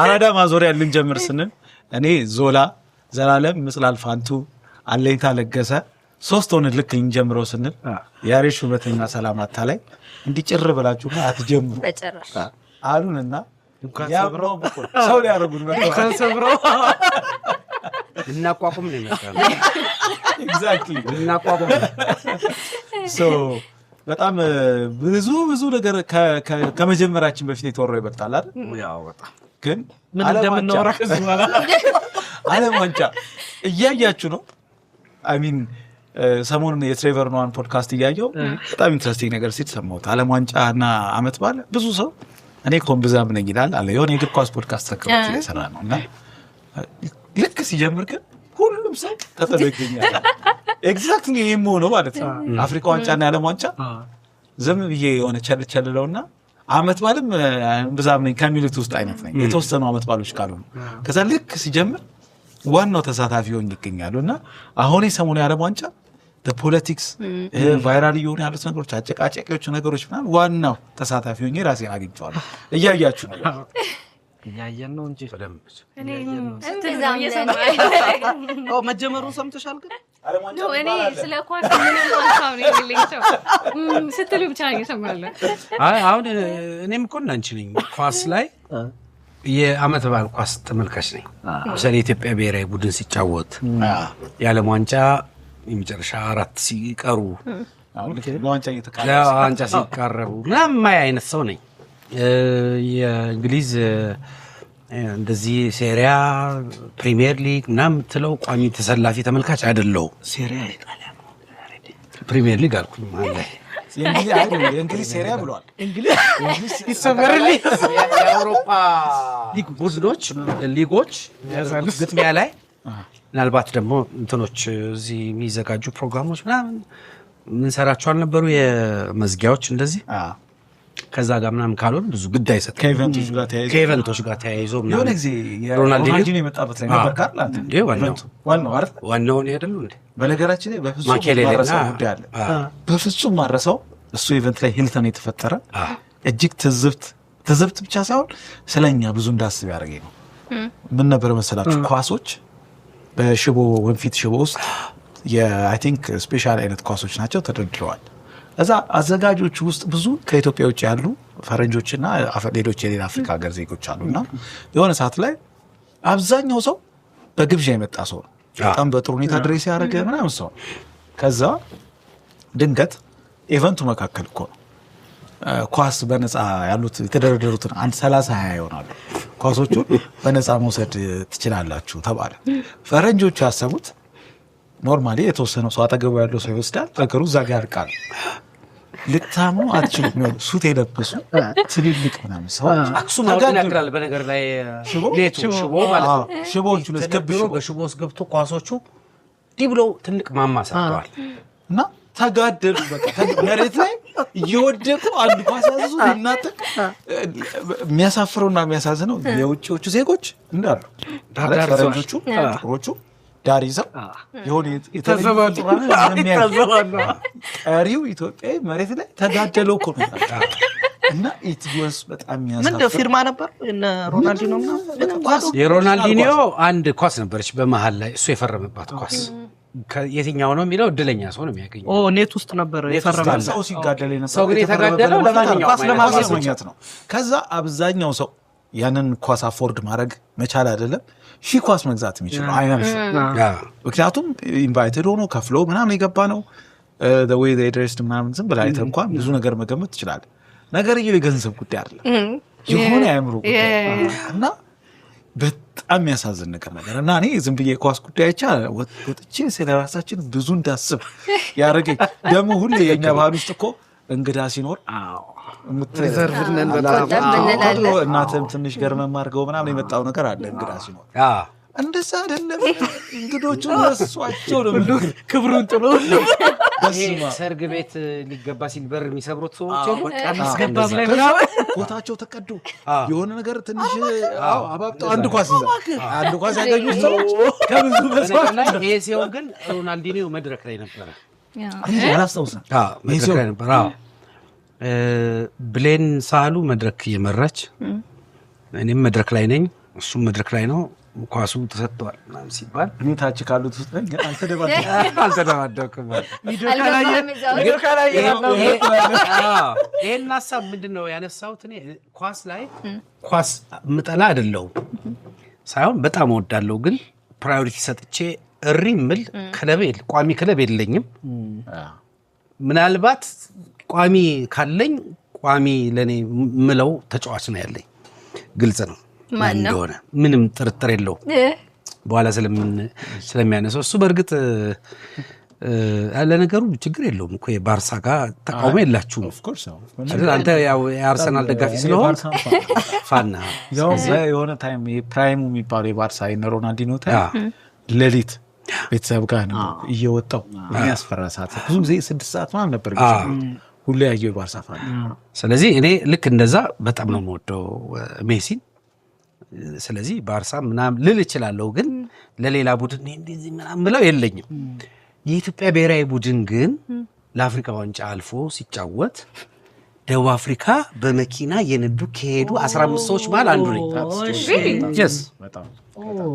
አራዳ ማዞሪያ ልንጀምር ስንል እኔ ዞላ ዘላለም ምስላል ፋንቱ አለይታ ለገሰ ሶስት ሆነን ልክ እንጀምረው ስንል ያሬሽ ሁለተኛ ሰላማታ ላይ እንዲጭር ብላችሁ አትጀምሩ በጨራሽ አሉንና ያብረው ሰው ሊያረጉን ከሰብረው እናቋቁም ነው የሚባለው ኤግዛክትሊ እናቋቁም ሶ በጣም ብዙ ነገር ከመጀመራችን በፊት የተወራው ይበልጣል አይደል ያው በጣም ግን ምን እንደምናወራ ከዝዋላ ዓለም ዋንጫ እያያችሁ ነው አይ ሚን ሰሞኑን የትሬቨር ኖዋን ፖድካስት እያየው በጣም ኢንትረስቲንግ ነገር ሲል ሰማሁት ዓለም ዋንጫና አመት ባለ ብዙ ሰው እኔ ኮምብዛም ነኝ ይላል አለ የሆነ የእግር ኳስ ፖድካስት ተከፍቶ እየሰራ ነው እና ልክ ሲጀምር ግን ሁሉም ሰው ተጠሎ ይገኛል ኤግዛክትሊ ይሄም ሆኖ ማለት ነው አፍሪካ ዋንጫና የዓለም ዋንጫ ዝም ብዬ የሆነ ቸልቸልለውና አመት ባለም ብዛም ነኝ ከሚሉት ውስጥ አይነት ነኝ የተወሰኑ አመት ባሎች ካልሆኑ ከዛ ልክ ሲጀምር ዋናው ተሳታፊ ሆኜ ይገኛሉና አሁን የሰሞኑ የዓለም ዋንጫ ፖለቲክስ ቫይራል እየሆኑ ያሉት ነገሮች አጨቃጨቂዎቹ ነገሮች ምናምን ዋናው ተሳታፊ ሆኜ ራሴን አግኝቼዋለሁ እያያችሁ ነው እያየን ነው እንጂ በደምብ መጀመሩን ሰምተሻል ግን እኔ ስለ ኳስ ምንም አንሳው ነው የሚልቸው ስትሉ ብቻ ነው የሰማለው አሁን እኔም እኮ እናንቺ ነኝ ኳስ ላይ የአመት በዓል ኳስ ተመልካች ነኝ ለምሳሌ የኢትዮጵያ ብሔራዊ ቡድን ሲጫወት የዓለም ዋንጫ የመጨረሻ አራት ሲቀሩ ዋንጫ ሲቃረቡ ምናምን አይነት ሰው ነኝ የእንግሊዝ እንደዚህ ሴሪያ ፕሪሚየር ሊግ ምናምን ትለው ቋሚ ተሰላፊ ተመልካች አይደለሁም ሴሪያ ኢጣሊያ ፕሪሚየር ሊግ አልኩኝ ማለት የእንግሊዝ ሴሪያ ብለዋል እንግሊዝ ይሰበርልኝ የአውሮፓ ሊግ ቡድኖች ሊጎች ግጥሚያ ላይ ምናልባት ደግሞ እንትኖች እዚህ የሚዘጋጁ ፕሮግራሞች ምናምን ምን ሰራቸው አልነበሩ የመዝጊያዎች እንደዚህ ከዛ ጋር ምናምን ካልሆነ ብዙ ግድ አይሰጥም ከኢቨንቶች ጋር ተያይዞ የሆነ ጊዜ ሮናልዲኖ የመጣበት ላይ ነበር ካል እንዴ ዋናው አይደሉ እንዴ በነገራችን ላይ በፍጹም ማረሰው እሱ ኢቨንት ላይ ሂልተን የተፈጠረ እጅግ ትዝብት ብቻ ሳይሆን ስለኛ ብዙ እንዳስብ ያደረገኝ ነው ምን ነበር መሰላችሁ ኳሶች በሽቦ ወንፊት ሽቦ ውስጥ የአይ ቲንክ ስፔሻል አይነት ኳሶች ናቸው ተደርድረዋል እዛ አዘጋጆቹ ውስጥ ብዙ ከኢትዮጵያ ውጭ ያሉ ፈረንጆችና ሌሎች የሌላ አፍሪካ ሀገር ዜጎች አሉና የሆነ ሰዓት ላይ አብዛኛው ሰው በግብዣ የመጣ ሰው ነው በጣም በጥሩ ሁኔታ ድሬስ ያደረገ ምናምን ሰው ከዛ ድንገት ኢቨንቱ መካከል እኮ ነው ኳስ በነፃ ያሉት የተደረደሩትን 30-20 ይሆናሉ ኳሶቹ በነፃ መውሰድ ትችላላችሁ ተባለ ፈረንጆቹ ያሰቡት ኖርማሊ የተወሰነው ሰው አጠገቡ ያለው ሰው ይወስዳል ነገሩ እዛ ጋር ያልቃል ልታሙ አትችሉም ነው ሱት የለበሱ ትልልቅ ምናምን ሰው አክሱም አገናግራል በነገር ላይ ሽቦ ማለት ነው ሽቦዎቹ ለስገብሹ በሽቦ ውስጥ ገብቶ ኳሶቹ ዲብለው ትልቅ ማማ ሰርተዋል እና ተጋደሉ በቃ መሬት ላይ እየወደቁ አንድ ኳስ ያዙ እናጥቅ የሚያሳፍረውና የሚያሳዝነው የውጭዎቹ ዜጎች እንዳሉ ፈረንጆቹ ጥቁሮቹ ዳር ይዘው የሆነ የተዘባሉ ቀሪው ኢትዮጵያዊ መሬት ላይ ተጋደለው እኮ ነው እና ኢትወስ በጣም ያሳፍራል ምን ፊርማ ነበር እነ ሮናልዲኖ ኳስ የሮናልዲኖ አንድ ኳስ ነበረች በመሃል ላይ እሱ የፈረመባት ኳስ የትኛው ነው የሚለው እድለኛ ሰው ነው የሚያገኘው ኔት ውስጥ ነበር የፈረመው ሰው ሲጋደል የነበረው ሰው ግን የተጋደለው ለማንኛውም ኳስ ለማግኘት ነው ከዛ አብዛኛው ሰው ያንን ኳስ አፎርድ ማድረግ መቻል አይደለም ሺህ ኳስ መግዛት የሚችለው አይናምሽ ምክንያቱም ኢንቫይትድ ሆኖ ከፍሎ ምናምን የገባ ነው the way they dressed ምናምን ዝም ብላ አይተህ እንኳን ብዙ ነገር መገመት ትችላለህ ነገር የገንዘብ ጉዳይ አይደለም የሆነ ያምሩ እና በጣም የሚያሳዝን ነገር እና እኔ ዝም ብዬ ኳስ ጉዳይ ብቻ ወጥቼ ስለራሳችን ብዙ እንዳስብ ያደረገኝ ደግሞ ሁሌ የኛ ባህል ውስጥ እኮ እንግዳ ሲኖር ሪዘርቭነን በጣም እናተም ትንሽ ገርመም አድርገው ምናምን የመጣው ነገር አለ እንግዳ ሲኖር እንደዛ አይደለም እንግዶቹ ረሷቸው ነው ክብሩን ጥሎ ሰርግ ቤት ሊገባ ሲል በር የሚሰብሩት ሰዎች አስገባም ላይ ቦታቸው ተቀዶ የሆነ ነገር ትንሽ አባብጠው አንድ ኳስ ያገኙ ሰዎች ከብዙ በሰው ይሄ ሲሆን ግን ሮናልዲኖ መድረክ ላይ ነበር አላስታውስም መድረክ ላይ ነበር ብሌን ሳሉ መድረክ እየመራች እኔም መድረክ ላይ ነኝ እሱ መድረክ ላይ ነው ኳሱ ተሰጥቷል ምናምን ሲባል እኔ ታች ካሉት ውስጥ ነኝ ግን አልተደባደብኩም። ይሄን ሀሳብ ምንድነው ያነሳሁት? እኔ ኳስ ምጠላ አይደለሁም ሳይሆን በጣም እወዳለሁ፣ ግን ፕራዮሪቲ ሰጥቼ እሪ ምል ቋሚ ክለብ የለኝም። ምናልባት ቋሚ ካለኝ ቋሚ ለኔ ምለው ተጫዋች ነው ያለኝ፣ ግልጽ ነው እንደሆነ ምንም ጥርጥር የለውም። በኋላ ስለሚያነሳው እሱ በእርግጥ ለነገሩ ችግር የለውም እኮ የባርሳ ጋር ተቃውሞ የላችሁም። አንተ ያው የአርሰናል ደጋፊ ስለሆን ፋና የሆነ ታይም ፕራይሙ የሚባለው የባርሳ ሮናልዲኖ ታይም ሌሊት ቤተሰብ ጋር ነው እየወጣው የሚያስፈራ ሰዓት ብዙ ጊዜ 6 ሰዓት ማለት ነበር ሁሉ ያየው የባርሳ ፋን። ስለዚህ እኔ ልክ እንደዛ በጣም ነው የምወደው ሜሲን። ስለዚህ ባርሳ ምናምን ልል እችላለሁ፣ ግን ለሌላ ቡድን እንደዚህ ምናምን ምለው የለኝም። የኢትዮጵያ ብሔራዊ ቡድን ግን ለአፍሪካ ዋንጫ አልፎ ሲጫወት ደቡብ አፍሪካ በመኪና የነዱ ከሄዱ 15 ሰዎች ማለት አንዱ ነኝ።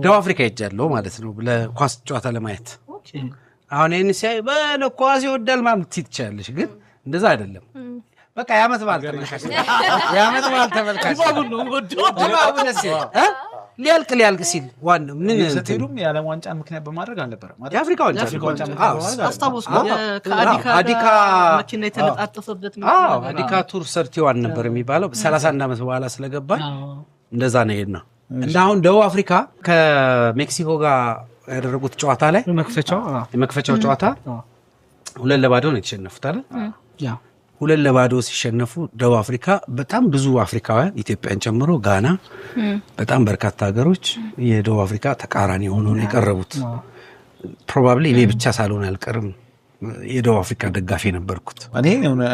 ደቡብ አፍሪካ ሄጃለሁ ማለት ነው ለኳስ ጨዋታ ለማየት። አሁን ይህን ሲያይ በለኳስ ይወዳል ማለት ትችያለሽ፣ ግን እንደዛ አይደለም። በቃ የዓመት በዓል ተመልካች ሊያልቅ ሲል ዋናው ምን ስትሄዱም የዓለም ዋንጫን ምክንያት በማድረግ አልነበረም የአፍሪካ ዋንጫ አስታውስ ከአዲካ መኪና የተለጣጠፈበት አዲካ ቱር 31 ነበር የሚባለው 31 ዓመት በኋላ ስለገባ እንደዛ ነው የሄድነው። እና አሁን ደቡብ አፍሪካ ከሜክሲኮ ጋር ያደረጉት ጨዋታ ላይ የመክፈቻው ጨዋታ 2-0 ነው የተሸነፉት አይደል? 2-0 ሲሸነፉ ደቡብ አፍሪካ በጣም ብዙ አፍሪካውያን ኢትዮጵያን ጨምሮ ጋና በጣም በርካታ ሀገሮች የደቡብ አፍሪካ ተቃራኒ ሆነው ነው የቀረቡት። ፕሮባብሊ እኔ ብቻ ሳልሆን አልቀርም የደቡብ አፍሪካ ደጋፊ ነበርኩት።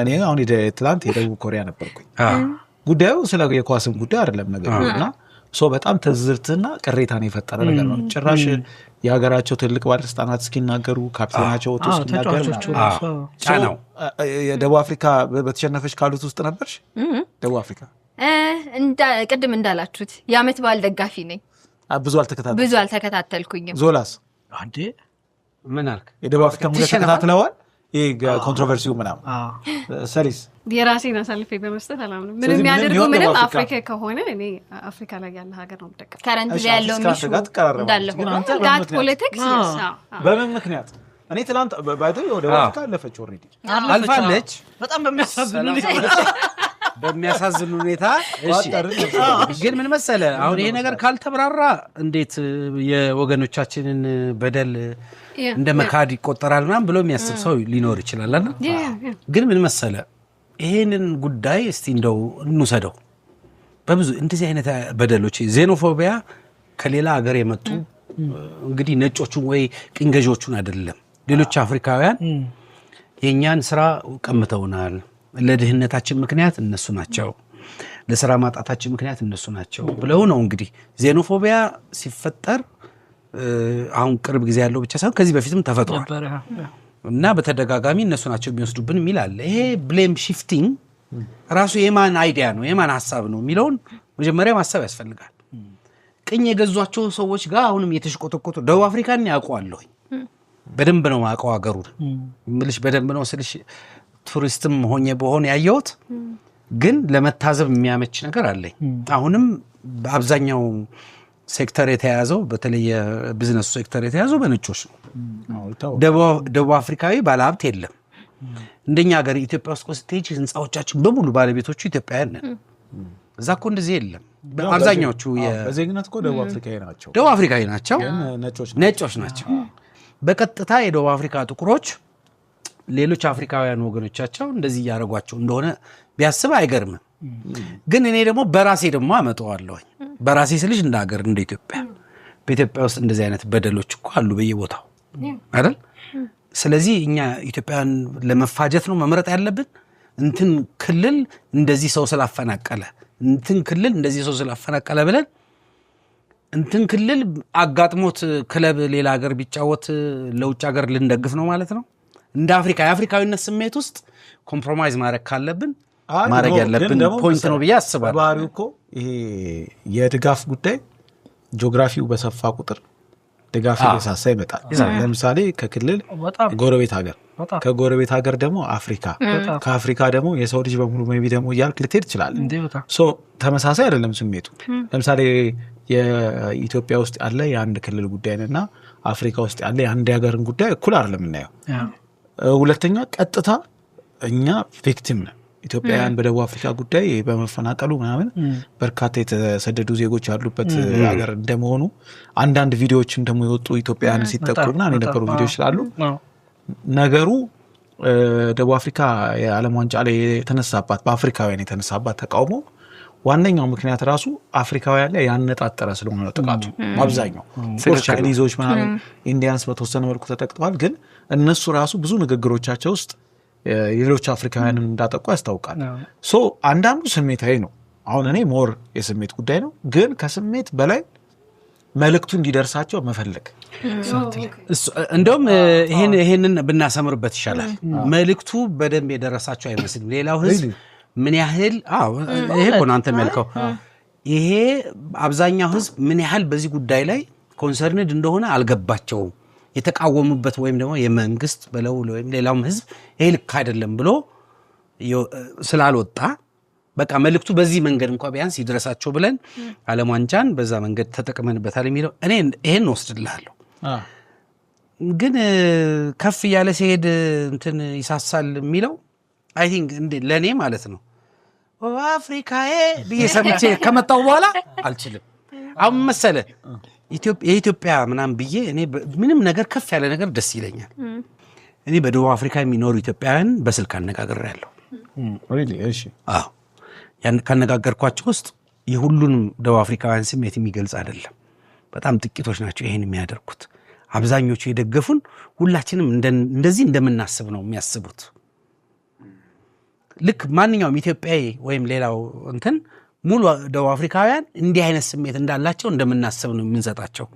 እኔ አሁን ትላንት የደቡብ ኮሪያ ነበርኩኝ። ጉዳዩ ስለ የኳስም ጉዳይ አይደለም ነገሩና በጣም ትዝብትና ቅሬታን የፈጠረ ነገር ነው። ጭራሽ የሀገራቸው ትልቅ ባለስልጣናት እስኪናገሩ ካፕቴናቸው ወጥቶ እስኪናገሩ ጫናው የደቡብ አፍሪካ በተሸነፈች ካሉት ውስጥ ነበርሽ? ደቡብ አፍሪካ ቅድም እንዳላችሁት የዓመት በዓል ደጋፊ ነኝ። ብዙ አልተከታተልኩኝም። ዞላስ አንዴ ምን አልክ? የደቡብ አፍሪካ ሙሉ ተከታትለዋል? ይሄ ኮንትሮቨርሲው ምናምን ሰሪስ የራሴን አሳልፌ በመስጠት አላምንም። ምንም የሚያደርገው ምንም አፍሪካ ከሆነ እኔ አፍሪካ ላይ ያለ ሀገር ነው የምደግፈው። ከረንት ላይ ያለው ሚሹ እንዳለ ሆኖ ዳት ፖለቲክስ በምን ምክንያት እኔ ትላንት ባይቶ ወደ አፍሪካ አለፈች ኦሬዲ አልፋለች። በጣም በሚያሳዝን ሁኔታ ግን ምን መሰለ አሁን ይሄ ነገር ካልተብራራ እንዴት የወገኖቻችንን በደል እንደ መካድ ይቆጠራል ምናምን ብሎ የሚያስብ ሰው ሊኖር ይችላል አይደል? ግን ምን መሰለ ይሄንን ጉዳይ እስቲ እንደው እንውሰደው። በብዙ እንደዚህ አይነት በደሎች ዜኖፎቢያ ከሌላ ሀገር የመጡ እንግዲህ ነጮቹን ወይ ቅኝ ገዢዎቹን አይደለም ሌሎች አፍሪካውያን የኛን ስራ ቀምተውናል፣ ለድህነታችን ምክንያት እነሱ ናቸው፣ ለስራ ማጣታችን ምክንያት እነሱ ናቸው ብለው ነው እንግዲህ ዜኖፎቢያ ሲፈጠር አሁን ቅርብ ጊዜ ያለው ብቻ ሳይሆን ከዚህ በፊትም ተፈጥሯል እና በተደጋጋሚ እነሱ ናቸው የሚወስዱብን የሚል አለ። ይሄ ብሌም ሺፍቲንግ ራሱ የማን አይዲያ ነው የማን ሐሳብ ነው የሚለውን መጀመሪያ ማሰብ ያስፈልጋል። ቅኝ የገዟቸው ሰዎች ጋር አሁንም የተሽቆጠቆጡ ደቡብ አፍሪካን ያውቀዋለሁ በደንብ ነው ማውቀው ሀገሩን ምልሽ በደንብ ነው ስልሽ ቱሪስትም ሆኜ በሆነ ያየሁት ግን ለመታዘብ የሚያመች ነገር አለኝ። አሁንም በአብዛኛው ሴክተር የተያዘው በተለይ የቢዝነስ ሴክተር የተያዘው በነጮች ነው። ደቡብ አፍሪካዊ ባለሀብት የለም። እንደኛ ሀገር ኢትዮጵያ ውስጥ ስትሄጂ ህንፃዎቻችን በሙሉ ባለቤቶቹ ኢትዮጵያውያን ነን። እዛ እኮ እንደዚህ የለም። አብዛኛዎቹ በዜግነት እኮ ደቡብ አፍሪካዊ ናቸው፣ ነጮች ናቸው። በቀጥታ የደቡብ አፍሪካ ጥቁሮች ሌሎች አፍሪካውያን ወገኖቻቸው እንደዚህ እያደረጓቸው እንደሆነ ቢያስብ አይገርምም። ግን እኔ ደግሞ በራሴ ደግሞ አመጣዋለሁ። በራሴ ስልሽ እንደ ሀገር እንደ ኢትዮጵያ በኢትዮጵያ ውስጥ እንደዚህ አይነት በደሎች እኮ አሉ በየቦታው አይደል? ስለዚህ እኛ ኢትዮጵያን ለመፋጀት ነው መምረጥ ያለብን። እንትን ክልል እንደዚህ ሰው ስላፈናቀለ እንትን ክልል እንደዚህ ሰው ስላፈናቀለ ብለን እንትን ክልል አጋጥሞት ክለብ ሌላ ሀገር ቢጫወት ለውጭ ሀገር ልንደግፍ ነው ማለት ነው? እንደ አፍሪካ የአፍሪካዊነት ስሜት ውስጥ ኮምፕሮማይዝ ማድረግ ካለብን ማድረግ ያለብን ፖይንት ነው ብዬ አስባለሁ። ባህሪው እኮ ይሄ የድጋፍ ጉዳይ ጂኦግራፊው በሰፋ ቁጥር ድጋፍ እየሳሳ ይመጣል ለምሳሌ ከክልል ጎረቤት ሀገር ከጎረቤት ሀገር ደግሞ አፍሪካ ከአፍሪካ ደግሞ የሰው ልጅ በሙሉ ሜቢ ደግሞ ያልክ ልትሄድ ይችላል ሶ ተመሳሳይ አይደለም ስሜቱ ለምሳሌ የኢትዮጵያ ውስጥ ያለ የአንድ ክልል ጉዳይና አፍሪካ ውስጥ ያለ የአንድ ሀገርን ጉዳይ እኩል አይደለም እናየው ሁለተኛ ቀጥታ እኛ ቪክቲም ነን ኢትዮጵያውያን በደቡብ አፍሪካ ጉዳይ በመፈናቀሉ ምናምን በርካታ የተሰደዱ ዜጎች ያሉበት ሀገር እንደመሆኑ አንዳንድ ቪዲዮዎችም ደግሞ የወጡ ኢትዮጵያውያን ሲጠቁና የነበሩ ቪዲዮዎች ስላሉ ነገሩ ደቡብ አፍሪካ የዓለም ዋንጫ ላይ የተነሳባት በአፍሪካውያን የተነሳባት ተቃውሞ ዋነኛው ምክንያት ራሱ አፍሪካውያን ላይ ያነጣጠረ ስለሆነ ነው ጥቃቱ አብዛኛው ቻይኒዞች ምናምን ኢንዲያንስ በተወሰነ መልኩ ተጠቅተዋል ግን እነሱ ራሱ ብዙ ንግግሮቻቸው ውስጥ የሌሎች አፍሪካውያንን እንዳጠቁ ያስታውቃል ሶ አንዳንዱ ስሜታዊ ነው አሁን እኔ ሞር የስሜት ጉዳይ ነው ግን ከስሜት በላይ መልእክቱ እንዲደርሳቸው መፈለግ እንደውም ይሄንን ብናሰምርበት ይሻላል መልእክቱ በደንብ የደረሳቸው አይመስልም ሌላው ህዝብ ምን ያህል ይሄ ኮናንተ መልከው ይሄ አብዛኛው ህዝብ ምን ያህል በዚህ ጉዳይ ላይ ኮንሰርንድ እንደሆነ አልገባቸውም የተቃወሙበት ወይም ደግሞ የመንግስት በለው ወይም ሌላውም ህዝብ ይሄ ልክ አይደለም ብሎ ስላልወጣ በቃ መልእክቱ በዚህ መንገድ እንኳን ቢያንስ ይድረሳቸው ብለን ዓለም ዋንጫን በዛ መንገድ ተጠቅመንበታል የሚለው እኔ ይሄን ወስድልሃለሁ ግን ከፍ ያለ ሲሄድ እንትን ይሳሳል የሚለው አይ ቲንክ ለኔ ማለት ነው አፍሪካዬ በየሰምቼ ከመጣው በኋላ አልችልም አሁን መሰለ የኢትዮጵያ ምናም ብዬ እኔ ምንም ነገር ከፍ ያለ ነገር ደስ ይለኛል እኔ በደቡብ አፍሪካ የሚኖሩ ኢትዮጵያውያን በስልክ አነጋግሬያለሁ ሪሊ እሺ ያን ካነጋገርኳቸው ውስጥ የሁሉንም ደቡብ አፍሪካውያን ስሜት የሚገልጽ አይደለም በጣም ጥቂቶች ናቸው ይሄን የሚያደርጉት አብዛኞቹ የደገፉን ሁላችንም እንደዚህ እንደምናስብ ነው የሚያስቡት ልክ ማንኛውም ኢትዮጵያዊ ወይም ሌላው እንትን ሙሉ ደቡብ አፍሪካውያን እንዲህ አይነት ስሜት እንዳላቸው እንደምናስብ ነው የምንሰጣቸው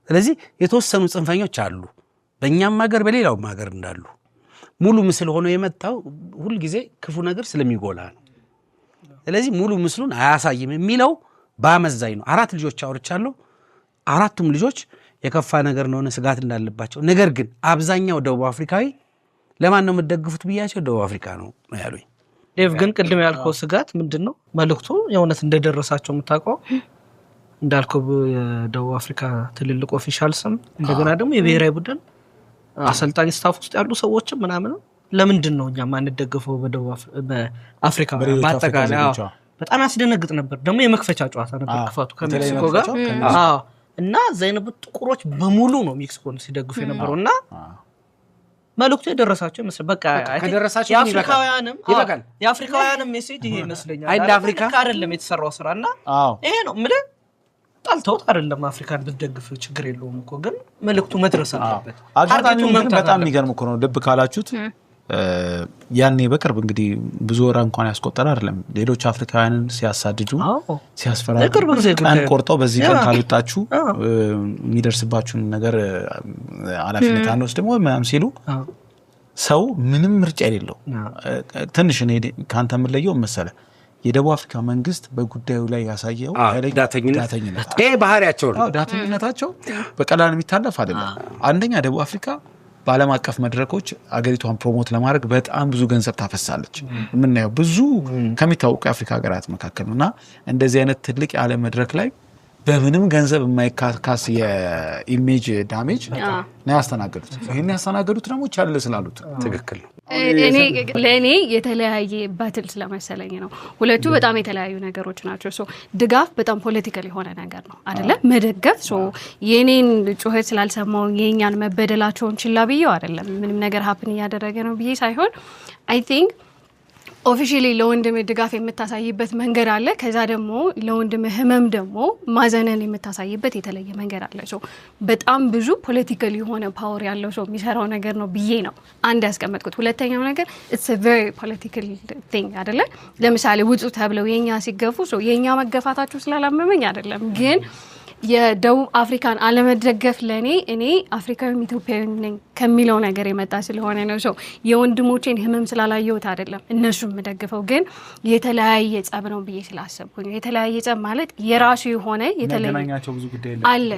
ስለዚህ የተወሰኑ ጽንፈኞች አሉ በእኛም ሀገር በሌላውም ሀገር እንዳሉ ሙሉ ምስል ሆኖ የመጣው ሁሉ ጊዜ ክፉ ነገር ስለሚጎላ ነው ስለዚህ ሙሉ ምስሉን አያሳይም የሚለው ባመዛኝ ነው 4 ልጆች አውርቻለሁ 4ቱም ልጆች የከፋ ነገር ነው ስጋት እንዳለባቸው ነገር ግን አብዛኛው ደቡብ አፍሪካዊ ለማን ነው የምትደግፉት ብያቸው ደቡብ አፍሪካ ነው ያሉኝ ዴቭ ግን ቅድም ያልከው ስጋት ምንድነው መልእክቱ የእውነት እንደደረሳቸው የምታውቀው እንዳልከው የደቡብ አፍሪካ ትልልቅ ኦፊሻልስም እንደገና ደግሞ የብሔራዊ ቡድን አሰልጣኝ ስታፍ ውስጥ ያሉ ሰዎችም ምናምን ለምንድን ነው እኛ ማንደግፈው በአፍሪካ ባጠቃላይ በጣም ያስደነግጥ ነበር ደግሞ የመክፈቻ ጨዋታ ነበር ክፋቱ ከሜክሲኮ ጋር እና ዘይነብ ጥቁሮች በሙሉ ነው ሜክሲኮን ሲደግፉ የነበረውና መልእክቱ የደረሳቸው መስለ በቃ ከደረሳቸው የአፍሪካውያንም ሜሴጅ ይሄ ይመስለኛል አይደ አፍሪካ አይደለም የተሰራው ስራና ይሄ ነው ማለት ጣልተውት አይደለም አፍሪካን ብትደግፍ ችግር የለውም እኮ ግን መልእክቱ መድረስ አለበት አጋጣሚው በጣም የሚገርም እኮ ነው ልብ ካላችሁት ያኔ በቅርብ እንግዲህ ብዙ ወራ እንኳን ያስቆጠረ አይደለም ሌሎች አፍሪካውያንን ሲያሳድዱ ሲያስፈራሩ ቀን ቆርጠው በዚህ ቀን ካልወጣችሁ የሚደርስባችሁን ነገር አላፊነት አንወስድም ወይ ምናምን ሲሉ ሰው ምንም ምርጫ የሌለው ትንሽ እኔ ካንተ የምለየው መሰለ የደቡብ አፍሪካ መንግስት በጉዳዩ ላይ ያሳየው ዳተኝነት ይሄ ባህሪያቸው ነው ዳተኝነታቸው በቀላል የሚታለፍ አይደለም አንደኛ ደቡብ አፍሪካ በዓለም አቀፍ መድረኮች አገሪቷን ፕሮሞት ለማድረግ በጣም ብዙ ገንዘብ ታፈሳለች ምንናየው ብዙ ከሚታወቁ የአፍሪካ ሀገራት መካከል ነውና እንደዚህ አይነት ትልቅ የዓለም መድረክ ላይ በምንም ገንዘብ የማይካካስ የኢሜጅ ዳሜጅ ነው ያስተናገዱት ይሄን ያስተናገዱት ደግሞ ቻለ ስላሉት ትክክል ነው ለኔ የተለያየ ባትል ስለመሰለኝ ነው ሁለቱ በጣም የተለያዩ ነገሮች ናቸው ሶ ድጋፍ በጣም ፖለቲካል የሆነ ነገር ነው አይደለ መደገፍ ሶ የኔን ጩኸት ስላልሰማው የኛን መበደላቸውን ችላ ብዬው አይደለም ምንም ነገር ሀፕን ያደረገ ነው ብዬ ሳይሆን አይ ቲንክ ኦፊሻሊ ለወንድም ድጋፍ የምታሳይበት መንገድ አለ ከዛ ደግሞ ለወንድም ህመም ደግሞ ማዘነን የምታሳይበት የተለየ መንገድ አለ ሶ በጣም ብዙ ፖለቲካል የሆነ ፓወር ያለው ሰው የሚሰራው ነገር ነው ብዬ ነው አንድ ያስቀመጥኩት ሁለተኛው ነገር it's a very political thing አይደለ ለምሳሌ ውጡ ተብለው የኛ ሲገፉ ሶ የኛ መገፋታቸው ስላላመመኝ አይደለም ግን የደቡብ አፍሪካን አለመደገፍ ለኔ እኔ አፍሪካዊም ኢትዮጵያዊ ነኝ ከሚለው ነገር የመጣ ስለሆነ ነው። ሰው የወንድሞቼን ህመም ስላላየሁት አይደለም እነሱም መደግፈው ግን የተለያየ ጸብ ነው ብዬ ስላሰብኩኝ የተለያየ ጸብ ማለት የራሱ የሆነ የሚያገናኛቸው ብዙ ጉዳይ አለ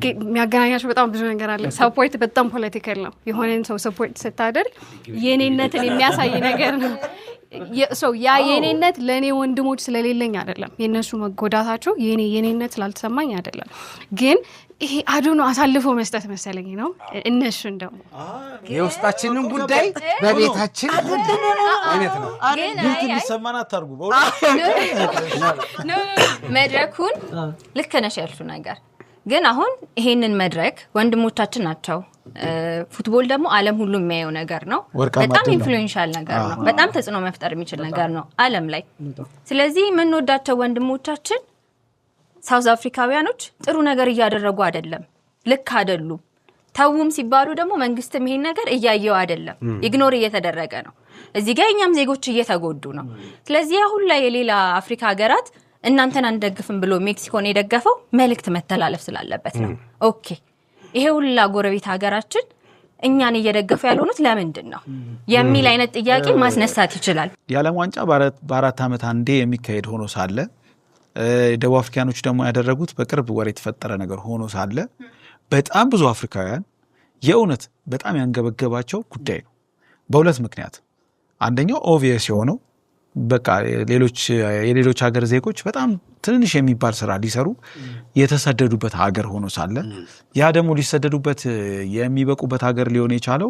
የሚያገናኛቸው በጣም ብዙ ነገር አለ። ሰፖርት በጣም ፖለቲካል ነው። የሆነን ሰው ሰፖርት ስታደርግ የኔነትን የሚያሳይ ነገር ነው። ሰው ያ የኔነት ለኔ ወንድሞች ስለሌለኝ አይደለም የነሱ መጎዳታቸው የኔነት ስላልተሰማኝ አይደለም። ግን ይሄ አዱኑ አሳልፎ መስጠት መሰለኝ ነው። እነሱን ደግሞ የውስጣችንን ጉዳይ በቤታችን አይነት ነው ግን ይሰማና አታርጉ መድረኩን ልክ ነሽ ያልሽው ነገር ግን አሁን ይሄንን መድረክ ወንድሞቻችን ናቸው። ፉትቦል ደግሞ ዓለም ሁሉ የሚያየው ነገር ነው። በጣም ኢንፍሉዌንሻል ነገር ነው። በጣም ተጽዕኖ መፍጠር የሚችል ነገር ነው ዓለም ላይ። ስለዚህ ምን ወዳቸው ወንድሞቻችን ሳውዝ አፍሪካውያኖች ጥሩ ነገር እያደረጉ አይደለም፣ ልክ አይደሉም። ተውም ሲባሉ ደግሞ መንግስትም ይሄን ነገር እያየው አይደለም፣ ኢግኖር እየተደረገ ነው። እዚህ ጋር እኛም ዜጎች እየተጎዱ ነው። ስለዚህ አሁን ላይ የሌላ አፍሪካ ሀገራት እናንተን አንደግፍም ብሎ ሜክሲኮን የደገፈው መልእክት መተላለፍ ስላለበት ነው። ኦኬ ይሄ ሁላ ጎረቤት ሀገራችን እኛን እየደገፉ ያልሆኑት ለምንድን ነው የሚል አይነት ጥያቄ ማስነሳት ይችላል። የዓለም ዋንጫ በአራት ዓመት አንዴ የሚካሄድ ሆኖ ሳለ ደቡብ አፍሪካኖች ደግሞ ያደረጉት በቅርብ ወር የተፈጠረ ነገር ሆኖ ሳለ በጣም ብዙ አፍሪካውያን የእውነት በጣም ያንገበገባቸው ጉዳይ ነው በሁለት ምክንያት። አንደኛው ኦብቪየስ የሆነው በቃ የሌሎች ሀገር ዜጎች በጣም ትንሽ የሚባል ስራ ሊሰሩ የተሰደዱበት ሀገር ሆኖ ሳለ ያ ደግሞ ሊሰደዱበት የሚበቁበት ሀገር ሊሆን የቻለው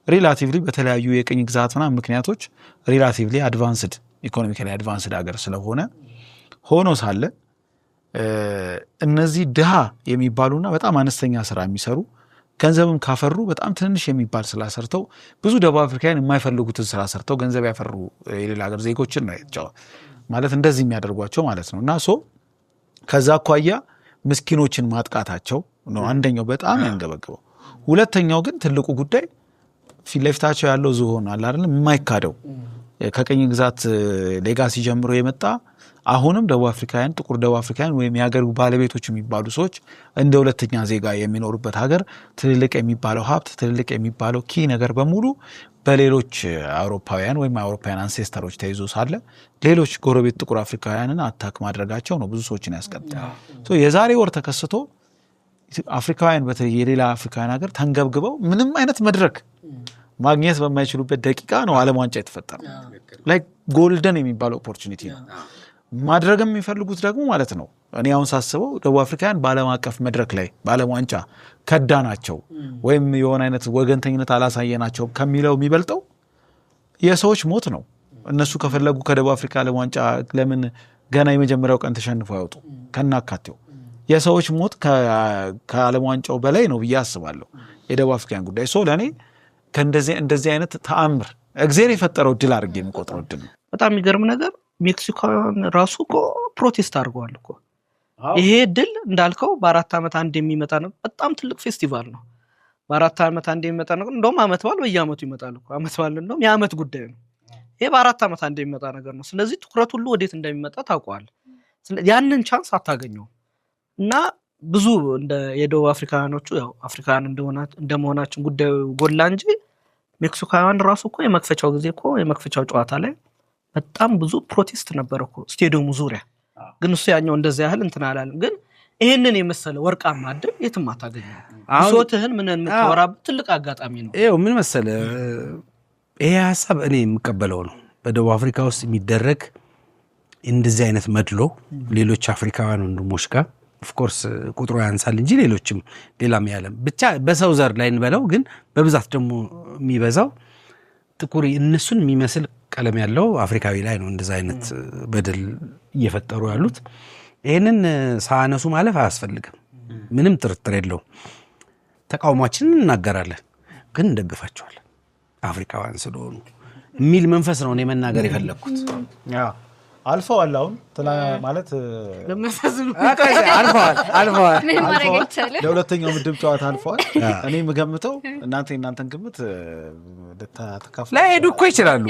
ሪላቲቭሊ በተለያዩ የቅኝ ግዛት ምናምን ምክንያቶች ሪላቲቭሊ አድቫንስድ ኢኮኖሚካሊ አድቫንስድ ሀገር ስለሆነ ሆኖ ሳለ እነዚህ ድሃ የሚባሉና በጣም አነስተኛ ስራ የሚሰሩ ገንዘብም ካፈሩ በጣም ትንሽ የሚባል ስራ ሰርተው ብዙ ደቡብ አፍሪካውያን የማይፈልጉትን ስራ ሰርተው ገንዘብ ያፈሩ የሌላ ሀገር ዜጎችን ነው ያጫው ማለት እንደዚህ የሚያደርጓቸው ማለት ነው። እና ከዛ አኳያ ምስኪኖችን ማጥቃታቸው ነው አንደኛው በጣም ያንገበገበው። ሁለተኛው ግን ትልቁ ጉዳይ ፊት ለፊታቸው ያለው ዝሆን አለ አይደል የማይካደው ከቀኝ ግዛት ሌጋሲ ጀምሮ የመጣ አሁንም ደቡብ አፍሪካውያን ጥቁር ደቡብ አፍሪካውያን ወይም የሀገር ባለቤቶች የሚባሉ ሰዎች እንደ ሁለተኛ ዜጋ የሚኖሩበት ሀገር ትልልቅ የሚባለው ሀብት ትልልቅ የሚባለው ኪ ነገር በሙሉ በሌሎች አውሮፓውያን ወይም አውሮፓውያን አንሴስተሮች ተይዞ ሳለ ሌሎች ጎረቤት ጥቁር አፍሪካውያንን አታክ ማድረጋቸው ነው ብዙ ሰዎችን ያስቀጣው። የዛሬ ወር ተከስቶ አፍሪካውያን በተለይ የሌላ አፍሪካውያን ሀገር ተንገብግበው ምንም አይነት መድረክ ማግኘት በማይችሉበት ደቂቃ ነው ዓለም ዋንጫ የተፈጠረው። ላይክ ጎልደን የሚባለው ኦፖርቹኒቲ ነው። ማድረግም የሚፈልጉት ደግሞ ማለት ነው እኔ አሁን ሳስበው ደቡብ አፍሪካውያን በዓለም አቀፍ መድረክ ላይ በዓለም ዋንጫ ከዳናቸው ወይም የሆነ አይነት ወገንተኝነት አላሳየናቸው ከሚለው የሚበልጠው የሰዎች ሞት ነው። እነሱ ከፈለጉ ከደቡብ አፍሪካ ዓለም ዋንጫ ለምን ገና የመጀመሪያው ቀን ተሸንፈው ያወጡ ከናካቴው የሰዎች ሞት ከዓለም ዋንጫው በላይ ነው ብዬ አስባለሁ የደቡብ አፍሪካን ጉዳይ። ለእኔ እንደዚህ አይነት ተአምር እግዚአብሔር የፈጠረው ድል አድርጌ የምቆጥረው ድል ነው። በጣም የሚገርም ነገር ሜክሲኮን ራሱ እኮ ፕሮቴስት አድርገዋል እኮ። ይሄ ድል እንዳልከው በአራት ዓመት አንድ የሚመጣ ነው። በጣም ትልቅ ፌስቲቫል ነው። በአራት ዓመት አንድ የሚመጣ ነው። እንደውም ዓመት በዓል በየዓመቱ ይመጣል እኮ። ዓመት በዓል እንደውም የዓመት ጉዳይ ነው። ይሄ በአራት ዓመት አንድ የሚመጣ ነገር ነው። ስለዚህ ትኩረት ሁሉ ወዴት እንደሚመጣ ታውቀዋል። ያንን ቻንስ አታገኘው እና ብዙ እንደ የደቡብ አፍሪካኖቹ ያው አፍሪካን እንደመሆናችን ጉዳዩ ጎላ እንጂ ሜክሲኮውያን ራሱ እኮ የመክፈቻው ጊዜ እኮ የመክፈቻው ጨዋታ ላይ በጣም ብዙ ፕሮቴስት ነበር እኮ ስቴዲየሙ ዙሪያ። ግን እሱ ያኛው እንደዛ ያህል እንትን አላለም። ግን ይሄንን የመሰለ ወርቃማ ድል የትም አታገኘው። ሶትህን ምን የምትወራበት ትልቅ አጋጣሚ ነው። ይሄው ምን መሰለ ይሄ ሐሳብ እኔ የምቀበለው ነው። በደቡብ አፍሪካ ውስጥ የሚደረግ እንደዚህ አይነት መድሎ ሌሎች አፍሪካውያን ወንድሞች ጋር ኦፍ ኮርስ ቁጥሩ ያንሳል እንጂ ሌሎችም ሌላም ያለም ብቻ በሰው ዘር ላይ እንበለው ግን በብዛት ደግሞ የሚበዛው ጥቁር እነሱን የሚመስል ቀለም ያለው አፍሪካዊ ላይ ነው እንደዛ አይነት በደል እየፈጠሩ ያሉት። ይሄንን ሳነሱ ማለፍ አያስፈልግም፣ ምንም ጥርጥር የለው። ተቃውሟችንን እናገራለን ግን እንደግፋቸዋለን አፍሪካውያን ስለሆኑ የሚል መንፈስ ነው እኔ መናገር የፈለኩት። አልፈዋል። አሁን ማለት ለሚያሳዝኑ አልፈዋል ምን ማድረግ ይቻላል? ለሁለተኛው ምድብ ጨዋታ አልፈዋል። እኔ የምገምተው እናንተን ግምት ልታካፍሉ ላይሄዱ እኮ ይችላሉ።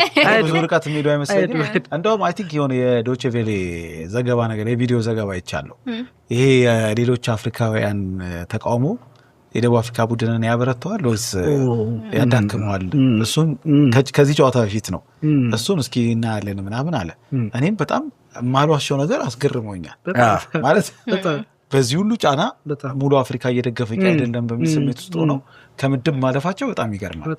ብዙ ርቀት የሚሄዱ አይመስለኝም። እንደውም አይ ቲንክ የሆነ የዶቼ ቬሌ ዘገባ ነገር የቪዲዮ ዘገባ ይቻለው ይሄ የሌሎች አፍሪካውያን ተቃውሞ የደቡብ አፍሪካ ቡድንን ያበረተዋል ወይስ ያዳክመዋል? እሱን ከዚህ ጨዋታ በፊት ነው እሱን እስኪ እናያለን ምናምን አለ። እኔም በጣም ማሏቸው ነገር አስገርሞኛል። ማለት በዚህ ሁሉ ጫና ሙሉ አፍሪካ እየደገፈች አይደለም በሚል ስሜት ውስጥ ሆነው ከምድብ ማለፋቸው በጣም ይገርማል።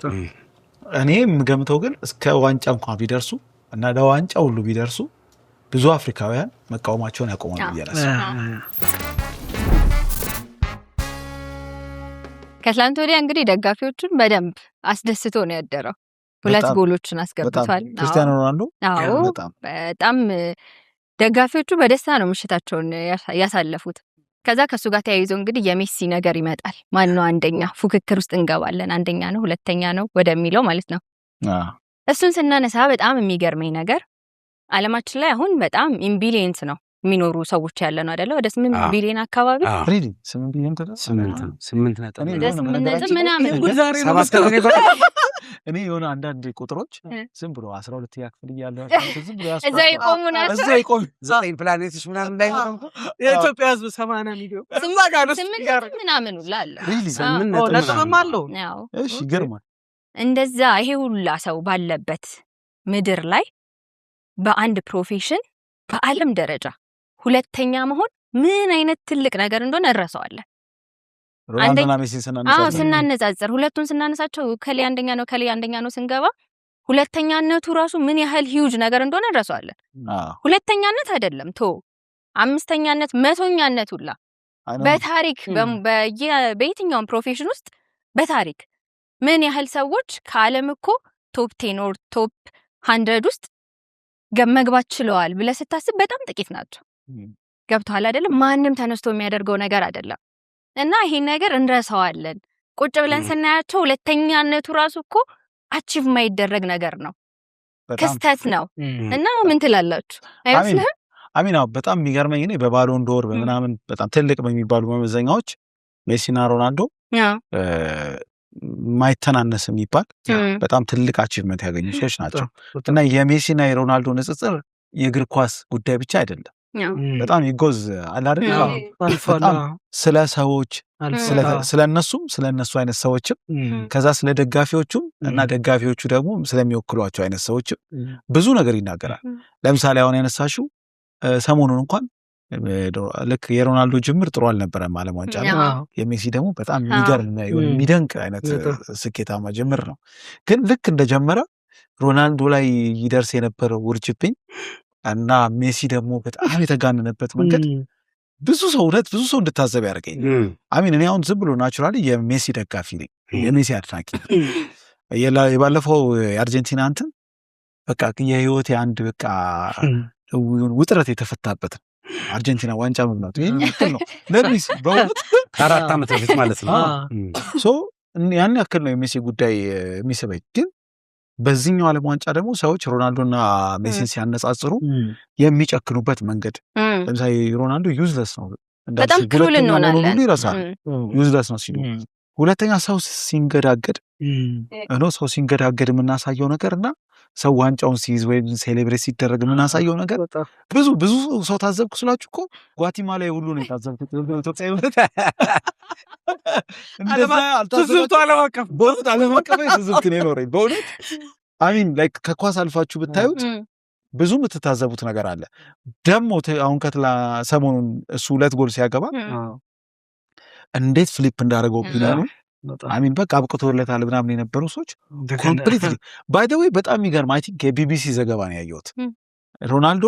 እኔ የምገምተው ግን እስከ ዋንጫ እንኳን ቢደርሱ እና ለዋንጫ ሁሉ ቢደርሱ ብዙ አፍሪካውያን መቃወማቸውን ያቆማሉ ብዬ አላስብም። ከትላንት ወዲያ እንግዲህ ደጋፊዎቹን በደንብ አስደስቶ ነው ያደረው። 2 ጎሎችን አስገብቷል ክርስቲያኖ ሮናልዶ። አዎ በጣም ደጋፊዎቹ በደስታ ነው ምሽታቸውን ያሳለፉት። ከዛ ከሱ ጋር ተያይዞ እንግዲህ የሜሲ ነገር ይመጣል። ማን ነው አንደኛ? ፉክክር ውስጥ እንገባለን። አንደኛ ነው ሁለተኛ ነው ወደሚለው ማለት ነው። እሱን ስናነሳ በጣም የሚገርመኝ ነገር ዓለማችን ላይ አሁን በጣም ኢምቢሊየንስ ነው የሚኖሩ ሰዎች ያለ ነው አይደለ? ወደ 8 ቢሊዮን አካባቢ 8 ቢሊዮን እኔ የሆነ አንዳንድ ቁጥሮች ዝም ብሎ 12 ያክፍል እያለሁ ዝም ብሎ እዛ ይቆሙ ናቸው። እዛ ይቆሙ ዘጠኝ ፕላኔቶች ምናምን ላይ የኢትዮጵያ ሕዝብ 80 ሚሊዮን ምናምን ላለ ነጥብማለው። እሺ ይገርማል። እንደዛ ይሄ ሁላ ሰው ባለበት ምድር ላይ በአንድ ፕሮፌሽን በዓለም ደረጃ ሁለተኛ መሆን ምን አይነት ትልቅ ነገር እንደሆነ እረሳዋለን። ሮናልዶና ሜሲን ስናነጻጽር ሁለቱን ስናነሳቸው ከሌ አንደኛ ነው ከሌ አንደኛ ነው ስንገባ ሁለተኛነቱ ራሱ ምን ያህል ሂውጅ ነገር እንደሆነ እረሳዋለን። ሁለተኛነት አይደለም አምስተኛነት፣ መቶኛነት ሁላ በታሪክ በየትኛውም ፕሮፌሽን ውስጥ በታሪክ ምን ያህል ሰዎች ከዓለም እኮ ቶፕ 10 ኦር ቶፕ 100 ውስጥ መግባት ችለዋል ብለህ ስታስብ በጣም ጥቂት ናቸው። ገብቶሃል አይደለም? ማንም ተነስቶ የሚያደርገው ነገር አይደለም። እና ይሄን ነገር እንረሳዋለን። ቁጭ ብለን ስናያቸው ሁለተኛነቱ ራሱ እኮ አቺቭ የማይደረግ ነገር ነው፣ ክስተት ነው። እና ምን ትላላችሁ? አይመስልህም? አሚና በጣም የሚገርመኝ እኔ በባሎን ዶር በምናምን በጣም ትልቅ በሚባሉ መመዘኛዎች ሜሲና ሮናልዶ ማይተናነስ የሚባል በጣም ትልቅ አቺቭመንት ያገኙ ሰዎች ናቸው። እና የሜሲና የሮናልዶ ንጽጽር የእግር ኳስ ጉዳይ ብቻ አይደለም። በጣም ይጎዝ አላደግ በጣም ስለ ሰዎች ስለ እነሱ አይነት ሰዎችም ከዛ ስለ ደጋፊዎቹም እና ደጋፊዎቹ ደግሞ ስለሚወክሏቸው አይነት ሰዎችም ብዙ ነገር ይናገራል። ለምሳሌ አሁን ያነሳሽው ሰሞኑን እንኳን ልክ የሮናልዶ ጅምር ጥሩ አልነበረም ዓለም ዋንጫ ላይ፣ የሜሲ ደግሞ በጣም የሚደንቅ አይነት ስኬታማ ጅምር ነው። ግን ልክ እንደጀመረ ሮናልዶ ላይ ይደርስ የነበረው ውርጅብኝ እና ሜሲ ደግሞ በጣም የተጋነነበት መንገድ ብዙ ሰው እንድታዘብ ያደርገኝ። አሚን እኔ አሁን ዝም ብሎ ናቹራሊ የሜሲ ደጋፊ ነኝ፣ የሜሲ አድናቂ። የባለፈው የአርጀንቲና እንትን በቃ የህይወቴ አንድ በቃ ውጥረት የተፈታበት አርጀንቲና ዋንጫ መብላቱ ይሄ ነው ለሜሲ በእውነት 4 ዓመት በፊት ማለት ነው። ያን ያክል ነው የሜሲ ጉዳይ የሚስበኝ። ግን በዚህኛው ዓለም ዋንጫ ደግሞ ሰዎች ሮናልዶና ሜሲን ሲያነጻጽሩ የሚጨክኑበት መንገድ፣ ለምሳሌ ሮናልዶ ዩዝለስ ነው በጣም ክሩል እንሆናለን፣ ይረሳል ዩዝለስ ነው ሲሉ፣ ሁለተኛ ሰው ሲንገዳገድ የምናሳየው ነገር እና ሰው ዋንጫውን ሲይዝ ወይም ሴሌብሬት ሲደረግ የምናሳየው ነገር ብዙ ሰው ታዘብኩ ስላችሁ እኮ ጓቲማላ ላይ ሁሉ ነው የታዘብኩት። ኢትዮጵያ ይወጣ ትዝብቱ ዓለም አቀፍ ትዝብት ነው የኖረኝ በእውነት። አሚን ላይክ ከኳስ አልፋችሁ ብታዩት ብዙ የምትታዘቡት ነገር አለ። ደግሞ አሁን ሰሞኑን እሱ 2 ጎል ሲያገባ እንዴት ፍሊፕ እንዳደረገው ቢላሉ አሚን በቃ አብቅቶለታል ምናምን የነበሩ ሰዎች ኮምፕሊትሊ ባይ ዘ ዌይ በጣም የሚገርም አይ ቲንክ የቢቢሲ ዘገባ ነው ያየሁት። ሮናልዶ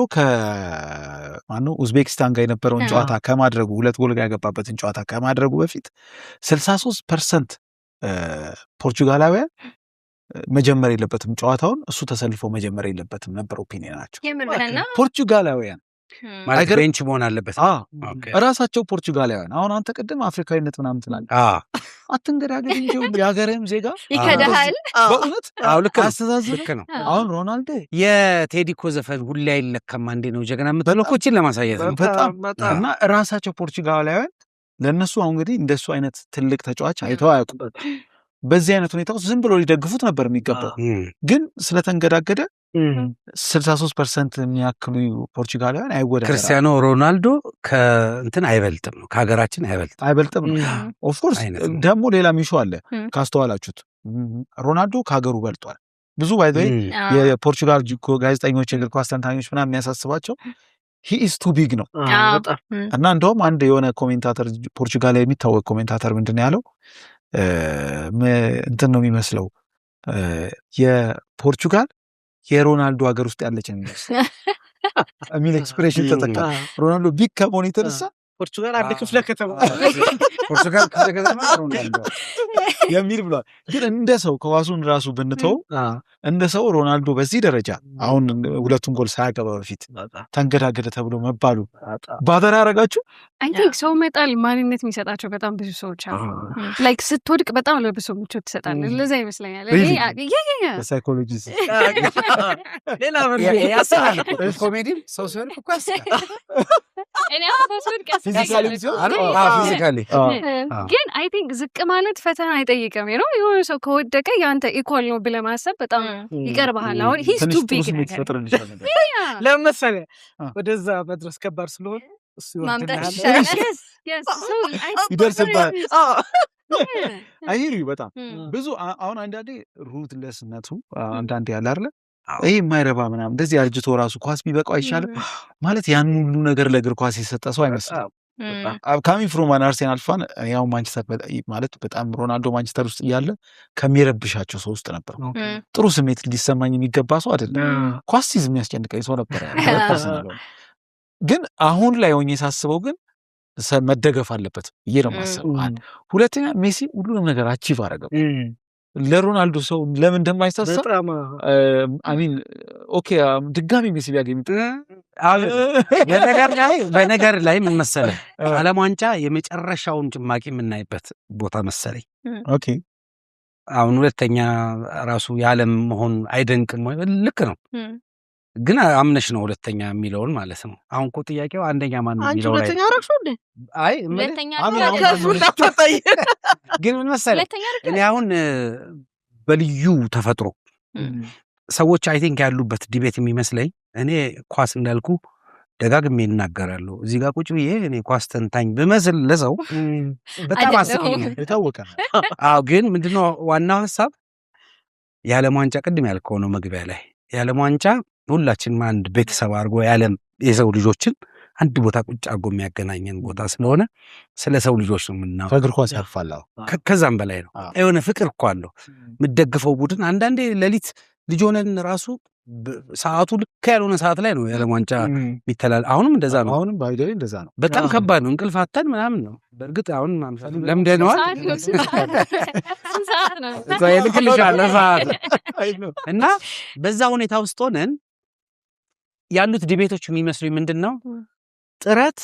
ኡዝቤኪስታን ጋር የነበረውን ጨዋታ ከማድረጉ 2 ጎል ያገባበትን ጨዋታ ከማድረጉ በፊት 63% ፖርቹጋላውያን መጀመር የለበትም ጨዋታውን፣ እሱ ተሰልፎ መጀመር የለበትም ነበር ኦፒኒየናቸው። ፖርቹጋላውያን ማለት ቤንች መሆን አለበት። ራሳቸው ፖርቹጋላውያን አሁን አንተ ቅድም አፍሪካዊነት ምናምን ትላለህ አትንገዳገድ እንጂ የሀገርህም ዜጋ ይከዳሃል በእውነት ልክ አስተሳሰብ ልክ ነው። አሁን ሮናልዶ የቴዲ እኮ ዘፈን ሁሌ አይለካም አንዴ ነው ጀግና የምትለው እኮ እችን ለማሳየት ነው። በጣም እና ራሳቸው ፖርቹጋላውያን ለእነሱ አሁን እንግዲህ እንደሱ አይነት ትልቅ ተጫዋች አይተው አያውቁም። በዚህ አይነት ሁኔታ ውስጥ ዝም ብሎ ሊደግፉት ነበር የሚገባው፣ ግን ስለተንገዳገደ 63% የሚያክሉ ፖርቹጋላውያን አይወዳደራሉ። ክርስቲያኖ ሮናልዶ ከእንትን አይበልጥም ነው ከሀገራችን አይበልጥም ነው። ኦፍኮርስ ደግሞ ሌላ ሚሹ አለ ካስተዋላችሁት፣ ሮናልዶ ከሀገሩ በልጧል። ብዙ ባይዘ የፖርቹጋል ጋዜጠኞች የእግር ኳስ ተንታኞች ምናምን የሚያሳስባቸው ሂ ኢዝ ቱ ቢግ ነው። እና እንደውም አንድ የሆነ ኮሜንታተር ፖርቹጋል የሚታወቅ ኮሜንታተር ምንድን ነው ያለው እንትን ነው የሚመስለው የፖርቹጋል የሮናልዶ ሀገር ውስጥ ያለችን የሚል ኤክስፕሬሽን ተጠቃ። ሮናልዶ ቢግ ከመሆኑ የተነሳ ፖርቹጋል አንድ ክፍለ ከተማ ፖርቹጋል ክፍለ ከተማ ሮናልዶ የሚል ብሏል። ግን እንደ ሰው ከዋሱን ራሱ ብንተው እንደ ሰው ሮናልዶ በዚህ ደረጃ አሁን ሁለቱን ጎል ሳያገባ በፊት ተንገዳገደ ተብሎ መባሉ ባደራ ያረጋችሁ። አይ ቲንክ ሰው መጣል ማንነት የሚሰጣቸው በጣም ብዙ ሰዎች አሉ። ላይክ ስትወድቅ በጣም ለብሶ ምቾት ትሰጣለህ። ለዛ ይመስለኛል ሳይኮሎጂስት ሌላ ምን ያሳል ኮሜዲ ሰው ሲሆን እኮ እኔ አሁን ስወድቅ ፊዚካሊ ግን አይ ቲንክ ዝቅ ማለት ፈተና አይጠይቅም ነው። የሆነ ሰው ከወደቀ ያንተ ኢኳል ነው ብለህ ማሰብ በጣም ይቀርብሃል። አሁን ሂስ ቱ ቢግ ለምሳሌ ወደዛ መድረስ ከባድ ስለሆነ እሱ ይደርስባል። አይሪ በጣም ብዙ አሁን አንዳንዴ ሩትለስነቱ አንዳንዴ ያለ አይደለ ይሄ የማይረባ ምናምን እንደዚህ አርጅቶ ራሱ ኳስ ቢበቃው አይሻልም ማለት ያን ሁሉ ነገር ለእግር ኳስ የሰጠ ሰው አይመስልም። ካሚንግ ፍሮም አን አርሴናል ፋን ያው ማንቸስተር ማለት በጣም ሮናልዶ ማንቸስተር ውስጥ እያለ ከሚረብሻቸው ሰው ውስጥ ነበር። ጥሩ ስሜት ሊሰማኝ የሚገባ ሰው አይደለም። ኳስ ሲዝ የሚያስጨንቀኝ ሰው ነበር። ግን አሁን ላይ ሆኜ ሳስበው ግን መደገፍ አለበት ብዬ ነው የማስበው። ሁለተኛ ሜሲ ሁሉንም ነገር አቺቭ አደረገ። ለሮናልዶ ሰው ለምን እንደማይሳሳ አሚን ኦኬ ድጋሚ ሜሲ ቢያገኝ በነገር ላይ ምን መሰለህ ዓለም ዋንጫ የመጨረሻውን ጭማቂ የምናይበት ቦታ መሰለኝ። ኦኬ አሁን ሁለተኛ ራሱ የዓለም መሆን አይደንቅም ወይ? ልክ ነው፣ ግን አምነሽ ነው ሁለተኛ የሚለውን ማለት ነው። አሁን እኮ ጥያቄው አንደኛ ማን ነው የሚለው ላይ አይ ግን ምን መሰለህ እኔ አሁን በልዩ ተፈጥሮ ሰዎች አይ ቲንክ ያሉበት ዲቤት የሚመስለኝ እኔ ኳስ እንዳልኩ ደጋግሜ እናገራለሁ እዚህ ጋር ቁጭ ብዬ እኔ ኳስ ተንታኝ ብመስል ለሰው በጣም አስቂኝ የታወቀ ነው። አዎ ግን ምንድነው ዋናው ሐሳብ የዓለም ዋንጫ ቅድም ያልከው ነው መግቢያ ላይ የዓለም ዋንጫ ሁላችንም አንድ ቤተሰብ አድርጎ የዓለም የሰው ልጆችን አንድ ቦታ ቁጭ አድርጎ የሚያገናኘን ቦታ ስለሆነ ስለ ሰው ልጆች ነው የምናወራው። ከእግር ኳስ ያልፋል። ከዛም በላይ ነው። የሆነ ፍቅር እኮ አለው የምትደግፈው ቡድን። አንዳንዴ ሌሊት ልጅ ሆነን ራሱ ሰዓቱ ልክ ያልሆነ ሰዓት ላይ ነው የዓለም ዋንጫ የሚተላል። አሁንም እንደዛ ነው። አሁንም ባይደሪ እንደዛ ነው። በጣም ከባድ ነው። እንቅልፍ አተን ምናምን ነው። በእርግጥ አሁን ለምደነዋል እና በዛ ሁኔታ ውስጥ ሆነን ያሉት ዲቤቶች የሚመስሉኝ ምንድን ነው ጥረት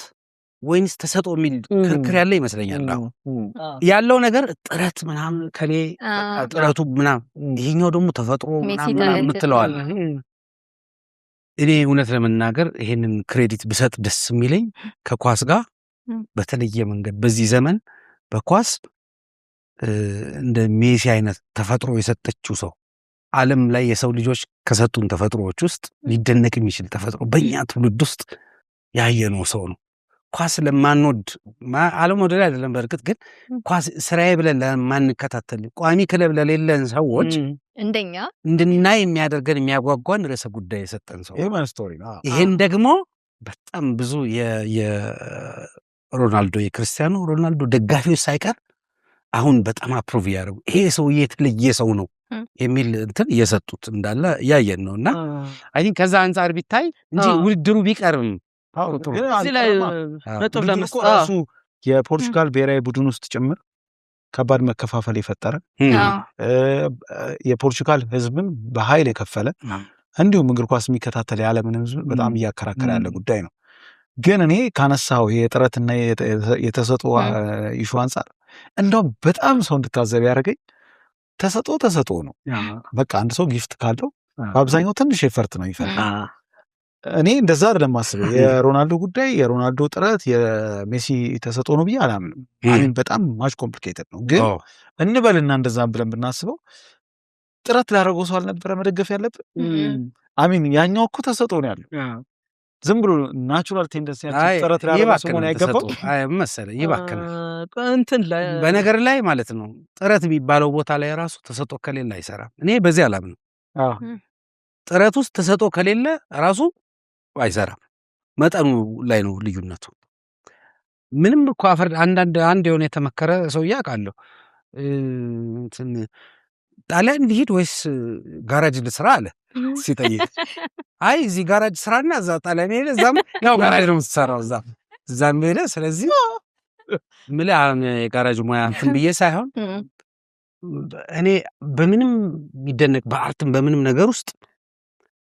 ወይንስ ተሰጥኦ የሚል ክርክር ያለ ይመስለኛል። ያለው ነገር ጥረት ምናምን ከሌ ጥረቱ ምናምን ይሄኛው ደግሞ ተፈጥሮ ምናምን የምትለዋል። እኔ እውነት ለመናገር ይሄንን ክሬዲት ብሰጥ ደስ የሚለኝ ከኳስ ጋር በተለየ መንገድ በዚህ ዘመን በኳስ እንደ ሜሲ አይነት ተፈጥሮ የሰጠችው ሰው ዓለም ላይ የሰው ልጆች ከሰጡን ተፈጥሮዎች ውስጥ ሊደነቅ የሚችል ተፈጥሮ በእኛ ትውልድ ውስጥ ያየነው ሰው ነው። ኳስ ለማንወድ ዓለም ወደ ላይ አይደለም። በእርግጥ ግን ኳስ ስራዬ ብለን ለማንከታተል ቋሚ ክለብ ለሌለን ሰዎች እንደኛ እንድናይ የሚያደርገን የሚያጓጓን ርዕሰ ጉዳይ የሰጠን ሰው ይሄን ደግሞ በጣም ብዙ የሮናልዶ የክርስቲያኖ ሮናልዶ ደጋፊዎች ሳይቀር አሁን በጣም አፕሩቭ ያደረጉ ይሄ ሰውዬ የተለየ ሰው ነው የሚል እንትን እየሰጡት እንዳለ ያየን ነው። እና አይ ቲንክ ከዛ አንጻር ቢታይ እንጂ ውድድሩ ቢቀርም ራሱ የፖርቹጋል ብሔራዊ ቡድን ውስጥ ጭምር ከባድ መከፋፈል የፈጠረ የፖርቹጋል ሕዝብን በኃይል የከፈለ እንዲሁም እግር ኳስ የሚከታተል የዓለምን ሕዝብ በጣም እያከራከረ ያለ ጉዳይ ነው። ግን እኔ ካነሳው የጥረትና የተሰጥኦ ኢሹ አንጻር እንደውም በጣም ሰው እንድታዘብ ያደረገኝ ተሰጥኦ ነው። በቃ አንድ ሰው ጊፍት ካለው በአብዛኛው ትንሽ ኤፈርት ነው ይፈልጋል። እኔ እንደዛ አይደለም ማስበው። የሮናልዶ ጉዳይ የሮናልዶ ጥረት የሜሲ ተሰጥኦ ነው ብዬ አላምንም። አሚን በጣም ማች ኮምፕሊኬትድ ነው። ግን እንበልና እንደዛም ብለን ብናስበው ጥረት ላደረገው ሰው አልነበረ መደገፍ ያለብን? አሚን ያኛው እኮ ተሰጥኦ ነው ያለው። ዝም ብሎ ናቹራል ቴንደንሲ ያለው ጥረት ላደረገው ሰው ነው ያገባው መሰለህ። ይባከናል እንትን በነገር ላይ ማለት ነው። ጥረት የሚባለው ቦታ ላይ ራሱ ተሰጥኦ ከሌለ አይሰራም። እኔ በዚህ አላምንም። ጥረት ውስጥ ተሰጥኦ ከሌለ ራሱ አይሰራም። መጠኑ ላይ ነው ልዩነቱ። ምንም እኮ አንድ የሆነ የተመከረ ሰውዬ አውቃለሁ። ጣሊያን ልሂድ ወይስ ጋራጅ ልስራ አለ ሲጠይቅ። አይ እዚህ ጋራጅ ስራና እዛ ጣሊያን ሄደ፣ እዛም ያው ጋራጅ ነው የምትሰራው እዛም ሄደ። ስለዚህ ምልህ አሁን የጋራጅ ሙያ እንትን ብዬ ሳይሆን እኔ በምንም የሚደነቅ በአርትም በምንም ነገር ውስጥ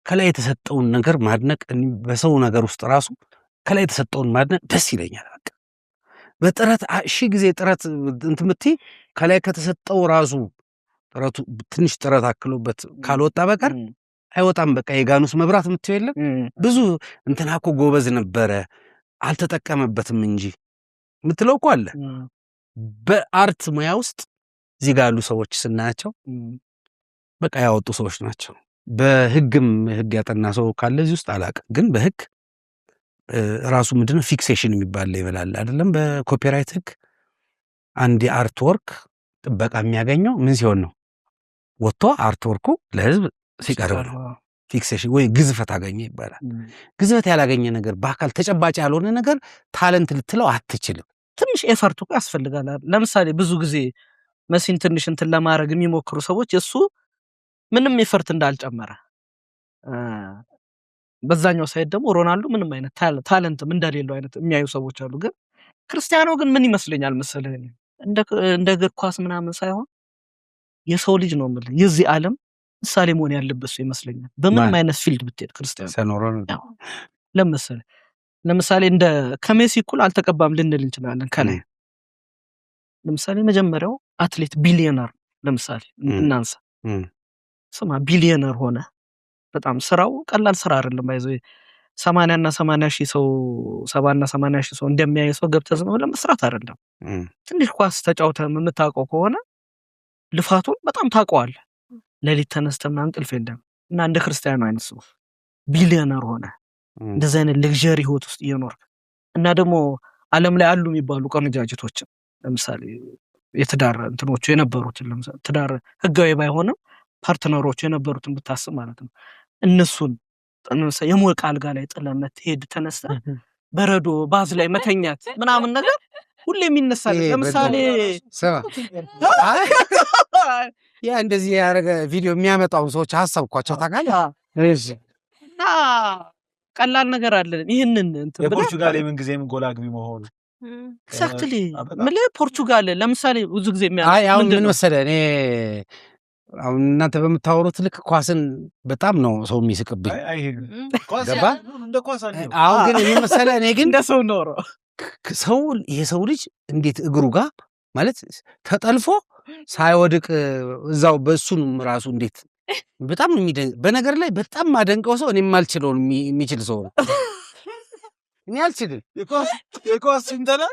ከላይ የተሰጠውን ነገር ማድነቅ፣ በሰው ነገር ውስጥ ራሱ ከላይ የተሰጠውን ማድነቅ ደስ ይለኛል። በቃ በጥረት ሺህ ጊዜ ጥረት እንትን የምትይ ከላይ ከተሰጠው ራሱ ጥረቱ ትንሽ ጥረት አክሎበት ካልወጣ በቀር አይወጣም። በቃ የጋኑስ መብራት የምትይው የለም ብዙ እንትና እኮ ጎበዝ ነበረ አልተጠቀመበትም እንጂ የምትለው እኮ አለ። በአርት ሙያ ውስጥ እዚህ ጋር ያሉ ሰዎች ስናያቸው በቃ ያወጡ ሰዎች ናቸው። በህግም ህግ ያጠና ሰው ካለ እዚህ ውስጥ አላውቅም፣ ግን በህግ ራሱ ምንድነው ፊክሴሽን የሚባል ይበላል አይደለም? በኮፒራይት ህግ አንድ የአርት ወርክ ጥበቃ የሚያገኘው ምን ሲሆን ነው? ወጥቶ አርት ወርኩ ለህዝብ ሲቀርብ ነው። ፊክሴሽን ወይ ግዝፈት አገኘ ይባላል። ግዝፈት ያላገኘ ነገር በአካል ተጨባጭ ያልሆነ ነገር ታለንት ልትለው አትችልም። ትንሽ ኤፈርት እኮ ያስፈልጋል። ለምሳሌ ብዙ ጊዜ መሲን ትንሽ እንትን ለማድረግ የሚሞክሩ ሰዎች እሱ ምንም ኤፈርት እንዳልጨመረ፣ በዛኛው ሳይድ ደግሞ ሮናልዶ ምንም አይነት ታለንትም እንደሌለው አይነት የሚያዩ ሰዎች አሉ። ግን ክርስቲያኖ ግን ምን ይመስለኛል መሰለህ እንደ እግር ኳስ ምናምን ሳይሆን የሰው ልጅ ነው የምልህ የዚህ ዓለም ምሳሌ መሆን ያለበት ሰው ይመስለኛል። በምንም አይነት ፊልድ ብትሄድ ክርስቲያኖ ለምሳሌ እንደ ከሜሲ እኩል አልተቀባም ልንል እንችላለን። ከላይ ለምሳሌ መጀመሪያው አትሌት ቢሊዮነር ለምሳሌ እናንሳ። ስማ ቢሊዮነር ሆነ በጣም ስራው ቀላል ስራ አይደለም። ባይዘው 80 እና 80 ሺህ ሰው 70 እና 80 ሺህ ሰው እንደሚያይ ሰው ገብተህ ዝም ብለህ መስራት አይደለም። ትንሽ ኳስ ተጫውተህ የምታውቀው ከሆነ ልፋቱን በጣም ታውቀዋለህ። ለሊት ተነስተህ ምናምን እንቅልፍ የለም እና እንደ ክርስቲያኑ አይነት ሰው ቢሊዮነር ሆነ እንደዚህ አይነት ለግዠሪ ህይወት ውስጥ እየኖርክ እና ደግሞ ዓለም ላይ አሉ የሚባሉ ቆነጃጅቶችን ለምሳሌ የትዳር እንትኖቹ የነበሩትን ለምሳሌ ትዳር ህጋዊ ባይሆንም ፓርትነሮቹ የነበሩትን ብታስብ ማለት ነው። እነሱን የሞቀ አልጋ ላይ ጥለህ መትሄድ ተነስተህ በረዶ ባዝ ላይ መተኛት ምናምን ነገር ሁሌ የሚነሳል። ለምሳሌ ያ እንደዚህ ያደረገ ቪዲዮ የሚያመጣው ሰዎች ሀሳብኳቸው ታውቃለህ። እና ቀላል ነገር አለ። ይህንን የፖርቹጋል የምን ጊዜም ጎል አግቢ መሆኑ ኤግዛክትሊ ምን ፖርቹጋል ለምሳሌ ብዙ ጊዜ አሁን ምን መሰለህ እኔ አሁን እናንተ በምታወሩት ልክ ኳስን በጣም ነው ሰው የሚስቅብኝ። ገባ አሁን ግን ምን መሰለህ እኔ ግን እንደ ሰው ኖሮ ሰው የሰው ልጅ እንዴት እግሩ ጋር ማለት ተጠልፎ ሳይወድቅ እዛው በእሱን ራሱ እንዴት በጣም በነገር ላይ በጣም ማደንቀው ሰው እኔ የማልችለውን የሚችል ሰው ነው። እኔ አልችልም። የኳስ ሲንተና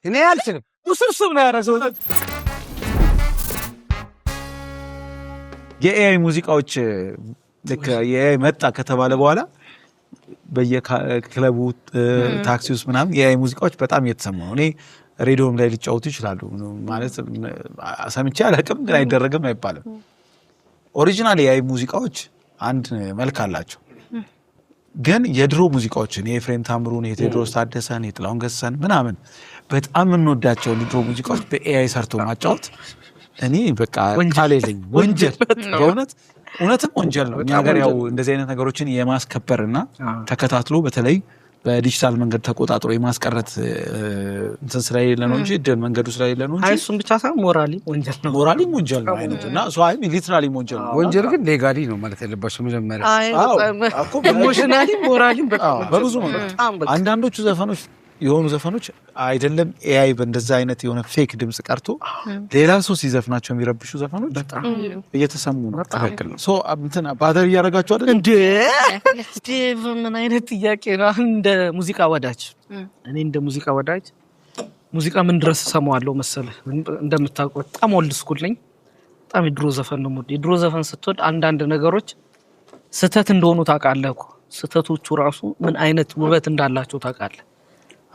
እኔ አልችልም። ውስብስብ ነው ያደረገው። የኤአይ ሙዚቃዎች ልክ የኤአይ መጣ ከተባለ በኋላ በየክለቡ ታክሲ ውስጥ ምናምን የኤአይ ሙዚቃዎች በጣም እየተሰሙ ነው። እኔ ሬዲዮም ላይ ሊጫወቱ ይችላሉ ማለት ሰምቼ አላውቅም፣ ግን አይደረግም አይባልም። ኦሪጂናል የኤአይ ሙዚቃዎች አንድ መልክ አላቸው። ግን የድሮ ሙዚቃዎችን የኤፍሬም ታምሩን፣ የቴዎድሮስ ታደሰን፣ የጥላሁን ገሰሰን ምናምን በጣም የምንወዳቸውን የድሮ ሙዚቃዎች በኤአይ ሰርቶ ማጫወት እኔ በቃ ቃል የለኝም። ወንጀል በእውነት እውነትም ወንጀል ነው። እኛ ሀገር ያው እንደዚህ አይነት ነገሮችን የማስከበርና ተከታትሎ በተለይ በዲጂታል መንገድ ተቆጣጥሮ የማስቀረት እንትን ስራ የሌለ ነው እንጂ እድል መንገዱ ስራ የሌለ ነው እንጂ እሱን ብቻ ሳይሆን ሞራሊ ወንጀል ነው። ሞራሊ ወንጀል ነው አይነት እና ሶ አይ ሊትራሊ ወንጀል ነው። ወንጀል ግን ሌጋሊ ነው ማለት ያለባቸው መጀመሪያ። ኢሞሽናሊ ሞራሊ በብዙ መንገድ አንዳንዶቹ ዘፈኖች የሆኑ ዘፈኖች አይደለም ኤአይ በእንደዛ አይነት የሆነ ፌክ ድምጽ ቀርቶ ሌላ ሰው ሲዘፍናቸው የሚረብሹ ዘፈኖች በጣም እየተሰሙ ነው። ትክክል ነው። ሶ እንትን ባደር እያደረጋችሁ አይደል እንዴ? ስቲቭ ምን አይነት ጥያቄ ነው? እንደ ሙዚቃ ወዳጅ እኔ እንደ ሙዚቃ ወዳጅ ሙዚቃ ምን ድረስ ሰማዋለሁ መሰለህ? እንደምታውቀው በጣም ኦልድ ስኩል ነኝ። በጣም የድሮ ዘፈን ነው የምወደው። የድሮ ዘፈን ስትወድ አንዳንድ ነገሮች ስህተት እንደሆኑ ታውቃለህ እኮ። ስህተቶቹ ራሱ ምን አይነት ውበት እንዳላቸው ታውቃለህ።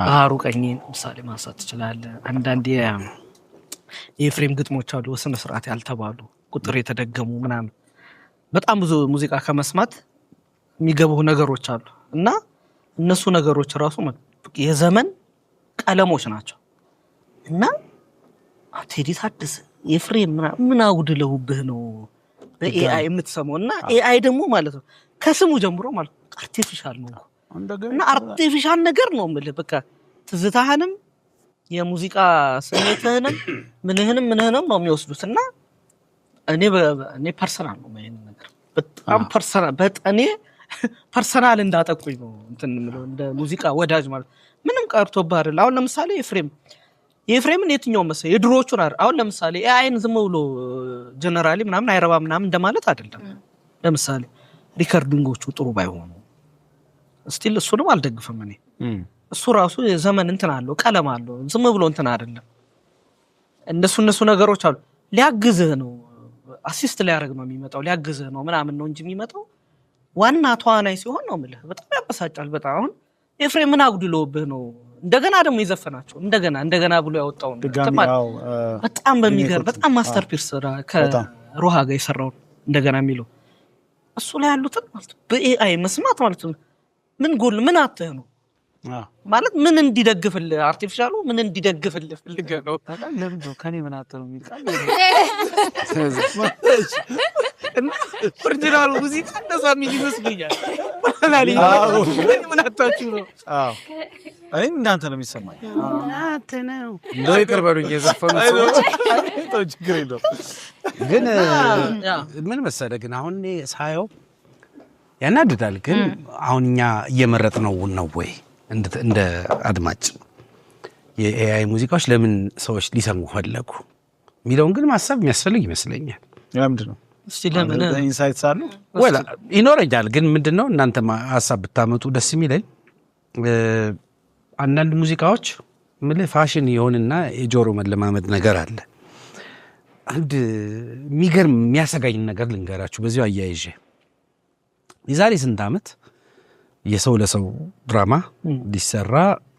ባህሩ ቀኝን ምሳሌ ማንሳት ትችላለህ። አንዳንድ የኤፍሬም ግጥሞች አሉ በስነ ስርዓት ያልተባሉ ቁጥር የተደገሙ ምናምን። በጣም ብዙ ሙዚቃ ከመስማት የሚገቡ ነገሮች አሉ እና እነሱ ነገሮች ራሱ የዘመን ቀለሞች ናቸው እና ቴዲ ታደሰ ኤፍሬም ምን አውድለውብህ ነው በኤአይ የምትሰማው? እና ኤአይ ደግሞ ማለት ነው ከስሙ ጀምሮ ማለት አርቲፊሻል ነው እና አርቲፊሻል ነገር ነው የምልህ። በቃ ትዝታህንም የሙዚቃ ስሜትህንም ምንህንም ነው የሚወስዱት እና እኔ ፐርሰናል ነው ይሄን ነገር በጣም ፐርሰናል እንዳጠቁኝ ነው እንትን የምለው እንደ ሙዚቃ ወዳጅ ማለት ምንም ቀርቶብህ አይደል። አሁን ለምሳሌ የኤፍሬምን የትኛው መሰለህ የድሮዎቹን አይደል። አሁን ለምሳሌ ኤአይን ዝም ብሎ ጀነራሊ ምናምን አይረባ ምናምን እንደማለት አይደለም። ለምሳሌ ሪከርዲንጎቹ ጥሩ ባይሆኑ ስቲል እሱንም አልደግፍም እኔ። እሱ ራሱ የዘመን እንትን አለው ቀለም አለው ዝም ብሎ እንትን አይደለም። እነሱ ነገሮች አሉ ሊያግዝህ ነው አሲስት ሊያደርግ ነው የሚመጣው ሊያግዝህ ነው ምናምን ነው እንጂ የሚመጣው ዋና ተዋናይ ሲሆን ነው የምልህ። በጣም ያበሳጫል በጣም። አሁን ኤፍሬም ምን አጉድሎብህ ነው እንደገና ደግሞ የዘፈናቸው እንደገና ብሎ ያወጣው በጣም በሚገርም በጣም ማስተርፒስ ከሮሃ ጋር የሰራው እንደገና የሚለው እሱ ላይ ያሉትን ማለት በኤአይ መስማት ማለት ነው ምን ጎል ምን አተህ ነው ማለት ምን እንዲደግፍልህ አርቲፊሻሉ ምን እንዲደግፍልህ ፈልገህ ነው? ለምን ነው ከኔ ምን አተህ ነው የሚቃል እና ኦሪጂናል ሙዚቃ እንደዛ ምን ይመስልኛል? ምን አታችሁ ነው? እኔም እንዳንተ ነው የሚሰማኝ። አንተ ነው እንደው ይቅር በሉኝ የዘፈኑት ሰዎች ችግር የለውም። ግን ምን መሰለህ ግን አሁን እኔ ሳየው ያናድዳል። ግን አሁን እኛ እየመረጥነው ነው ወይ እንደ አድማጭ የኤአይ ሙዚቃዎች ለምን ሰዎች ሊሰሙ ፈለጉ የሚለውን ግን ማሰብ የሚያስፈልግ ይመስለኛል። ለምንድን ነው እስቲ ለምን ኢንሳይትስ አሉ ወላ ይኖረኛል። ግን ምንድነው እናንተ ሀሳብ ብታመጡ ደስ የሚለኝ አንዳንድ ሙዚቃዎች ምን ፋሽን ይሆንና የጆሮ መለማመድ ነገር አለ። አንድ የሚገርም የሚያሰጋኝ ነገር ልንገራችሁ በዚሁ አያይዤ። የዛሬ ስንት ዓመት የሰው ለሰው ድራማ ሊሰራ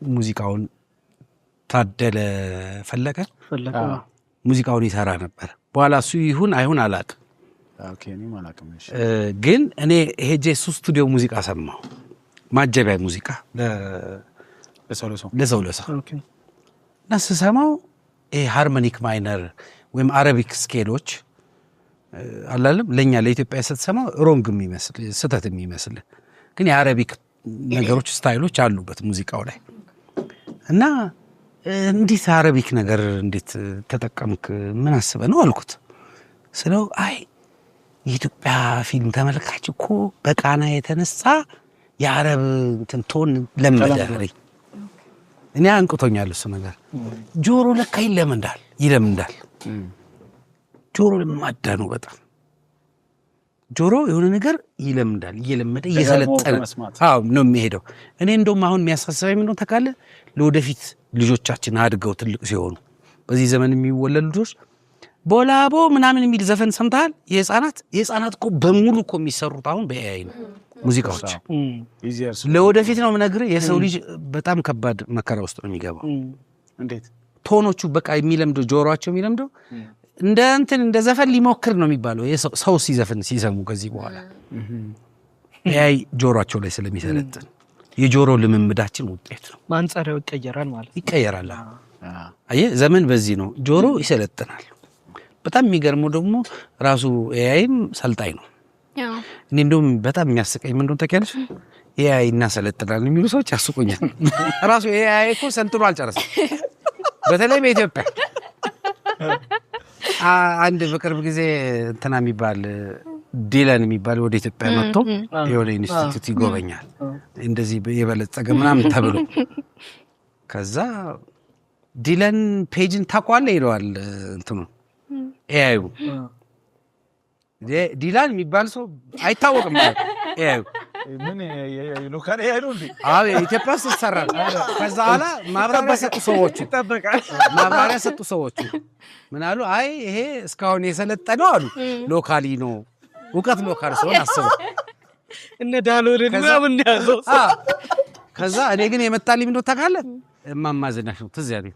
ሙዚቃውን ታደለ ፈለቀ ሙዚቃውን ይሰራ ነበር። በኋላ እሱ ይሁን አይሁን አላውቅም። ኦኬ እኔም አላውቅም። እሺ ግን እኔ ሄጄ እሱ ስቱዲዮ ሙዚቃ ሰማሁ። ማጀቢያ ሙዚቃ ለሰው እና ስሰማው ሃርሞኒክ ማይነር ወይም አረቢክ ስኬሎች አላለም ለኛ ለኢትዮጵያ ስትሰማው ሮንግ የሚመስል ስህተት የሚመስል ግን የአረቢክ ነገሮች ስታይሎች አሉበት ሙዚቃው ላይ እና እንዴት አረቢክ ነገር እንዴት ተጠቀምክ ምን አስበህ ነው አልኩት። ስለው አይ የኢትዮጵያ ፊልም ተመልካች እኮ በቃና የተነሳ የአረብ እንትን ቶን ለምደረኝ እኔ አንቅቶኛል እሱ ነገር። ጆሮ ለካ ይለምዳል ጆሮ ለማዳ ነው በጣም ጆሮ የሆነ ነገር ይለምዳል እየለመደ እየሰለጠነ ነው የሚሄደው። እኔ እንደውም አሁን የሚያሳስበኝ ምንድነው ታውቃለህ? ለወደፊት ልጆቻችን አድገው ትልቅ ሲሆኑ በዚህ ዘመን የሚወለዱ ልጆች ቦላቦ ምናምን የሚል ዘፈን ሰምተሃል? የህፃናት እኮ በሙሉ እኮ የሚሰሩት አሁን በኤአይ ነው ሙዚቃዎች። ለወደፊት ነው የምነግርህ የሰው ልጅ በጣም ከባድ መከራ ውስጥ ነው የሚገባው። እንዴት ቶኖቹ በቃ የሚለምደው ጆሮአቸው የሚለምደው እንደ ዘፈን ሊሞክር ነው የሚባለው። ሰው ሲዘፍን ሲሰሙ ከዚህ በኋላ ኤአይ ጆሮአቸው ላይ ስለሚሰለጥን የጆሮ ልምምዳችን ውጤት ነው። ማንጸሪያው ይቀየራል። አየህ ዘመን በዚህ ነው ጆሮ ይሰለጥናል። በጣም የሚገርመው ደግሞ ራሱ ኤአይም ሰልጣኝ ነው። እኔ እንደውም በጣም የሚያስቀኝ ምንድነው ታውቂያለሽ? ኤአይ እናሰለጥናለን የሚሉ ሰዎች ያስቁኛል። ራሱ ኤአይ እኮ ሰልጥኖ አልጨረሰም። በተለይ በኢትዮጵያ አንድ በቅርብ ጊዜ እንትና የሚባል ዲለን የሚባል ወደ ኢትዮጵያ መጥቶ የሆነ ኢንስቲትዩት ይጎበኛል እንደዚህ የበለጸገ ምናምን ተብሎ ከዛ ዲለን ፔጅን ታውቀዋለህ ይለዋል እንትኑ ኤአዩ ዲላን የሚባል ሰው አይታወቅም ማለት ኤአዩ ምን ሎካል ኤአይ ነው እንዴ? አዎ ኢትዮጵያ ውስጥ ይሰራል። ከዛ በኋላ ማብራሪያ ሰጡ ሰዎች ይጠበቃል። ማብራሪያ ሰጡ ሰዎች ምን አሉ? አይ ይሄ እስካሁን የሰለጠነው አሉ ሎካሊ ነው እውቀት ሎካል ሰው አስበው እነ ዳሎልን ምናምን ያዘው። ከዛ እኔ ግን የመጣልኝ ምን ታውቃለህ? እማማ ዝናሽ ነው ትዝ ያለኝ።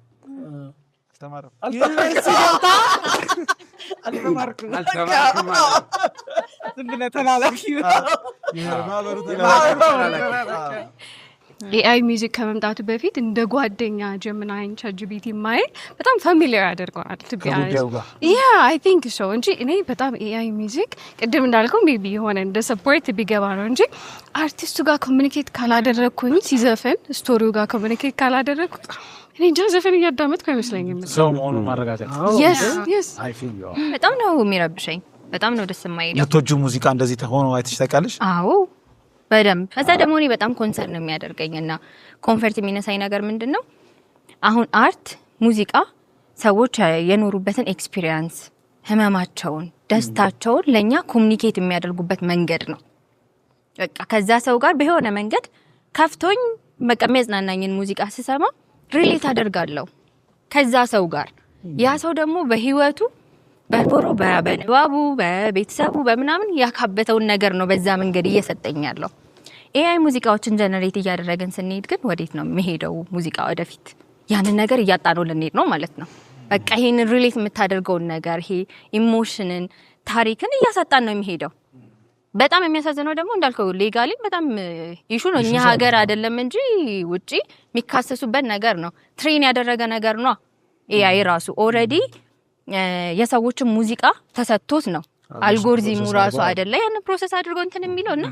አልተማርኩም ዝም ብለህ ተላላኪ ኤአይ ሚውዚክ ከመምጣቱ በፊት እንደ ጓደኛ ጀሚናይ ቻትጂፒቲ ማየት በጣም ፋሚሊየር ያደርገዋል። አይ ቲንክ ሶ እንጂ እኔ በጣም ኤአይ ሚውዚክ ቅድም እንዳልከው ሜቢ የሆነ እንደ ሰፖርት ቢገባ ነው እንጂ አርቲስቱ ጋር ኮሚኒኬት ካላደረግኩኝ ሲዘፈን ስቶሪው ጋር ኮሚኒኬት ካላደረግኩ እኔ እንጃ ዘፈን እያዳመጥኩ አይመስለኝም። ሰው መሆኑን ማረጋገጥ በጣም ነው የሚረብሸኝ። በጣም ነው ደስ የማይለው። የምትወጂው ሙዚቃ እንደዚህ ሆኖ አይተሽ ታውቂያለሽ? አዎ በደንብ። ከዛ ደግሞ እኔ በጣም ኮንሰርን ነው የሚያደርገኝና ኮንፈርት የሚነሳኝ ነገር ምንድነው አሁን አርት ሙዚቃ ሰዎች የኖሩበትን ኤክስፒሪየንስ ህመማቸውን ደስታቸውን ለኛ ኮሙኒኬት የሚያደርጉበት መንገድ ነው። በቃ ከዛ ሰው ጋር በሆነ መንገድ ከፍቶኝ በቃ የሚያጽናናኝን ሙዚቃ ስሰማ ሪሌት አደርጋለሁ ከዛ ሰው ጋር። ያ ሰው ደግሞ በህይወቱ በፎሮ በንባቡ በቤተሰቡ በምናምን ያካበተውን ነገር ነው በዛ መንገድ እየሰጠኛለሁ። ኤአይ ሙዚቃዎችን ጀነሬት እያደረገን ስንሄድ ግን ወዴት ነው የሚሄደው ሙዚቃ? ወደፊት ያንን ነገር እያጣነው ልንሄድ ነው ማለት ነው። በቃ ይሄንን ሪሌት የምታደርገውን ነገር ይሄ ኢሞሽንን ታሪክን እያሳጣን ነው የሚሄደው። በጣም የሚያሳዝነው ደግሞ እንዳልከው ሌጋሊ በጣም ኢሹ ነው። እኛ ሀገር አይደለም እንጂ ውጪ የሚካሰሱበት ነገር ነው። ትሬን ያደረገ ነገር ነው ኤአይ ራሱ ኦልሬዲ የሰዎችን ሙዚቃ ተሰጥቶት ነው አልጎሪዝሙ ራሱ አይደለ ያን ፕሮሰስ አድርጎ እንትን የሚለውና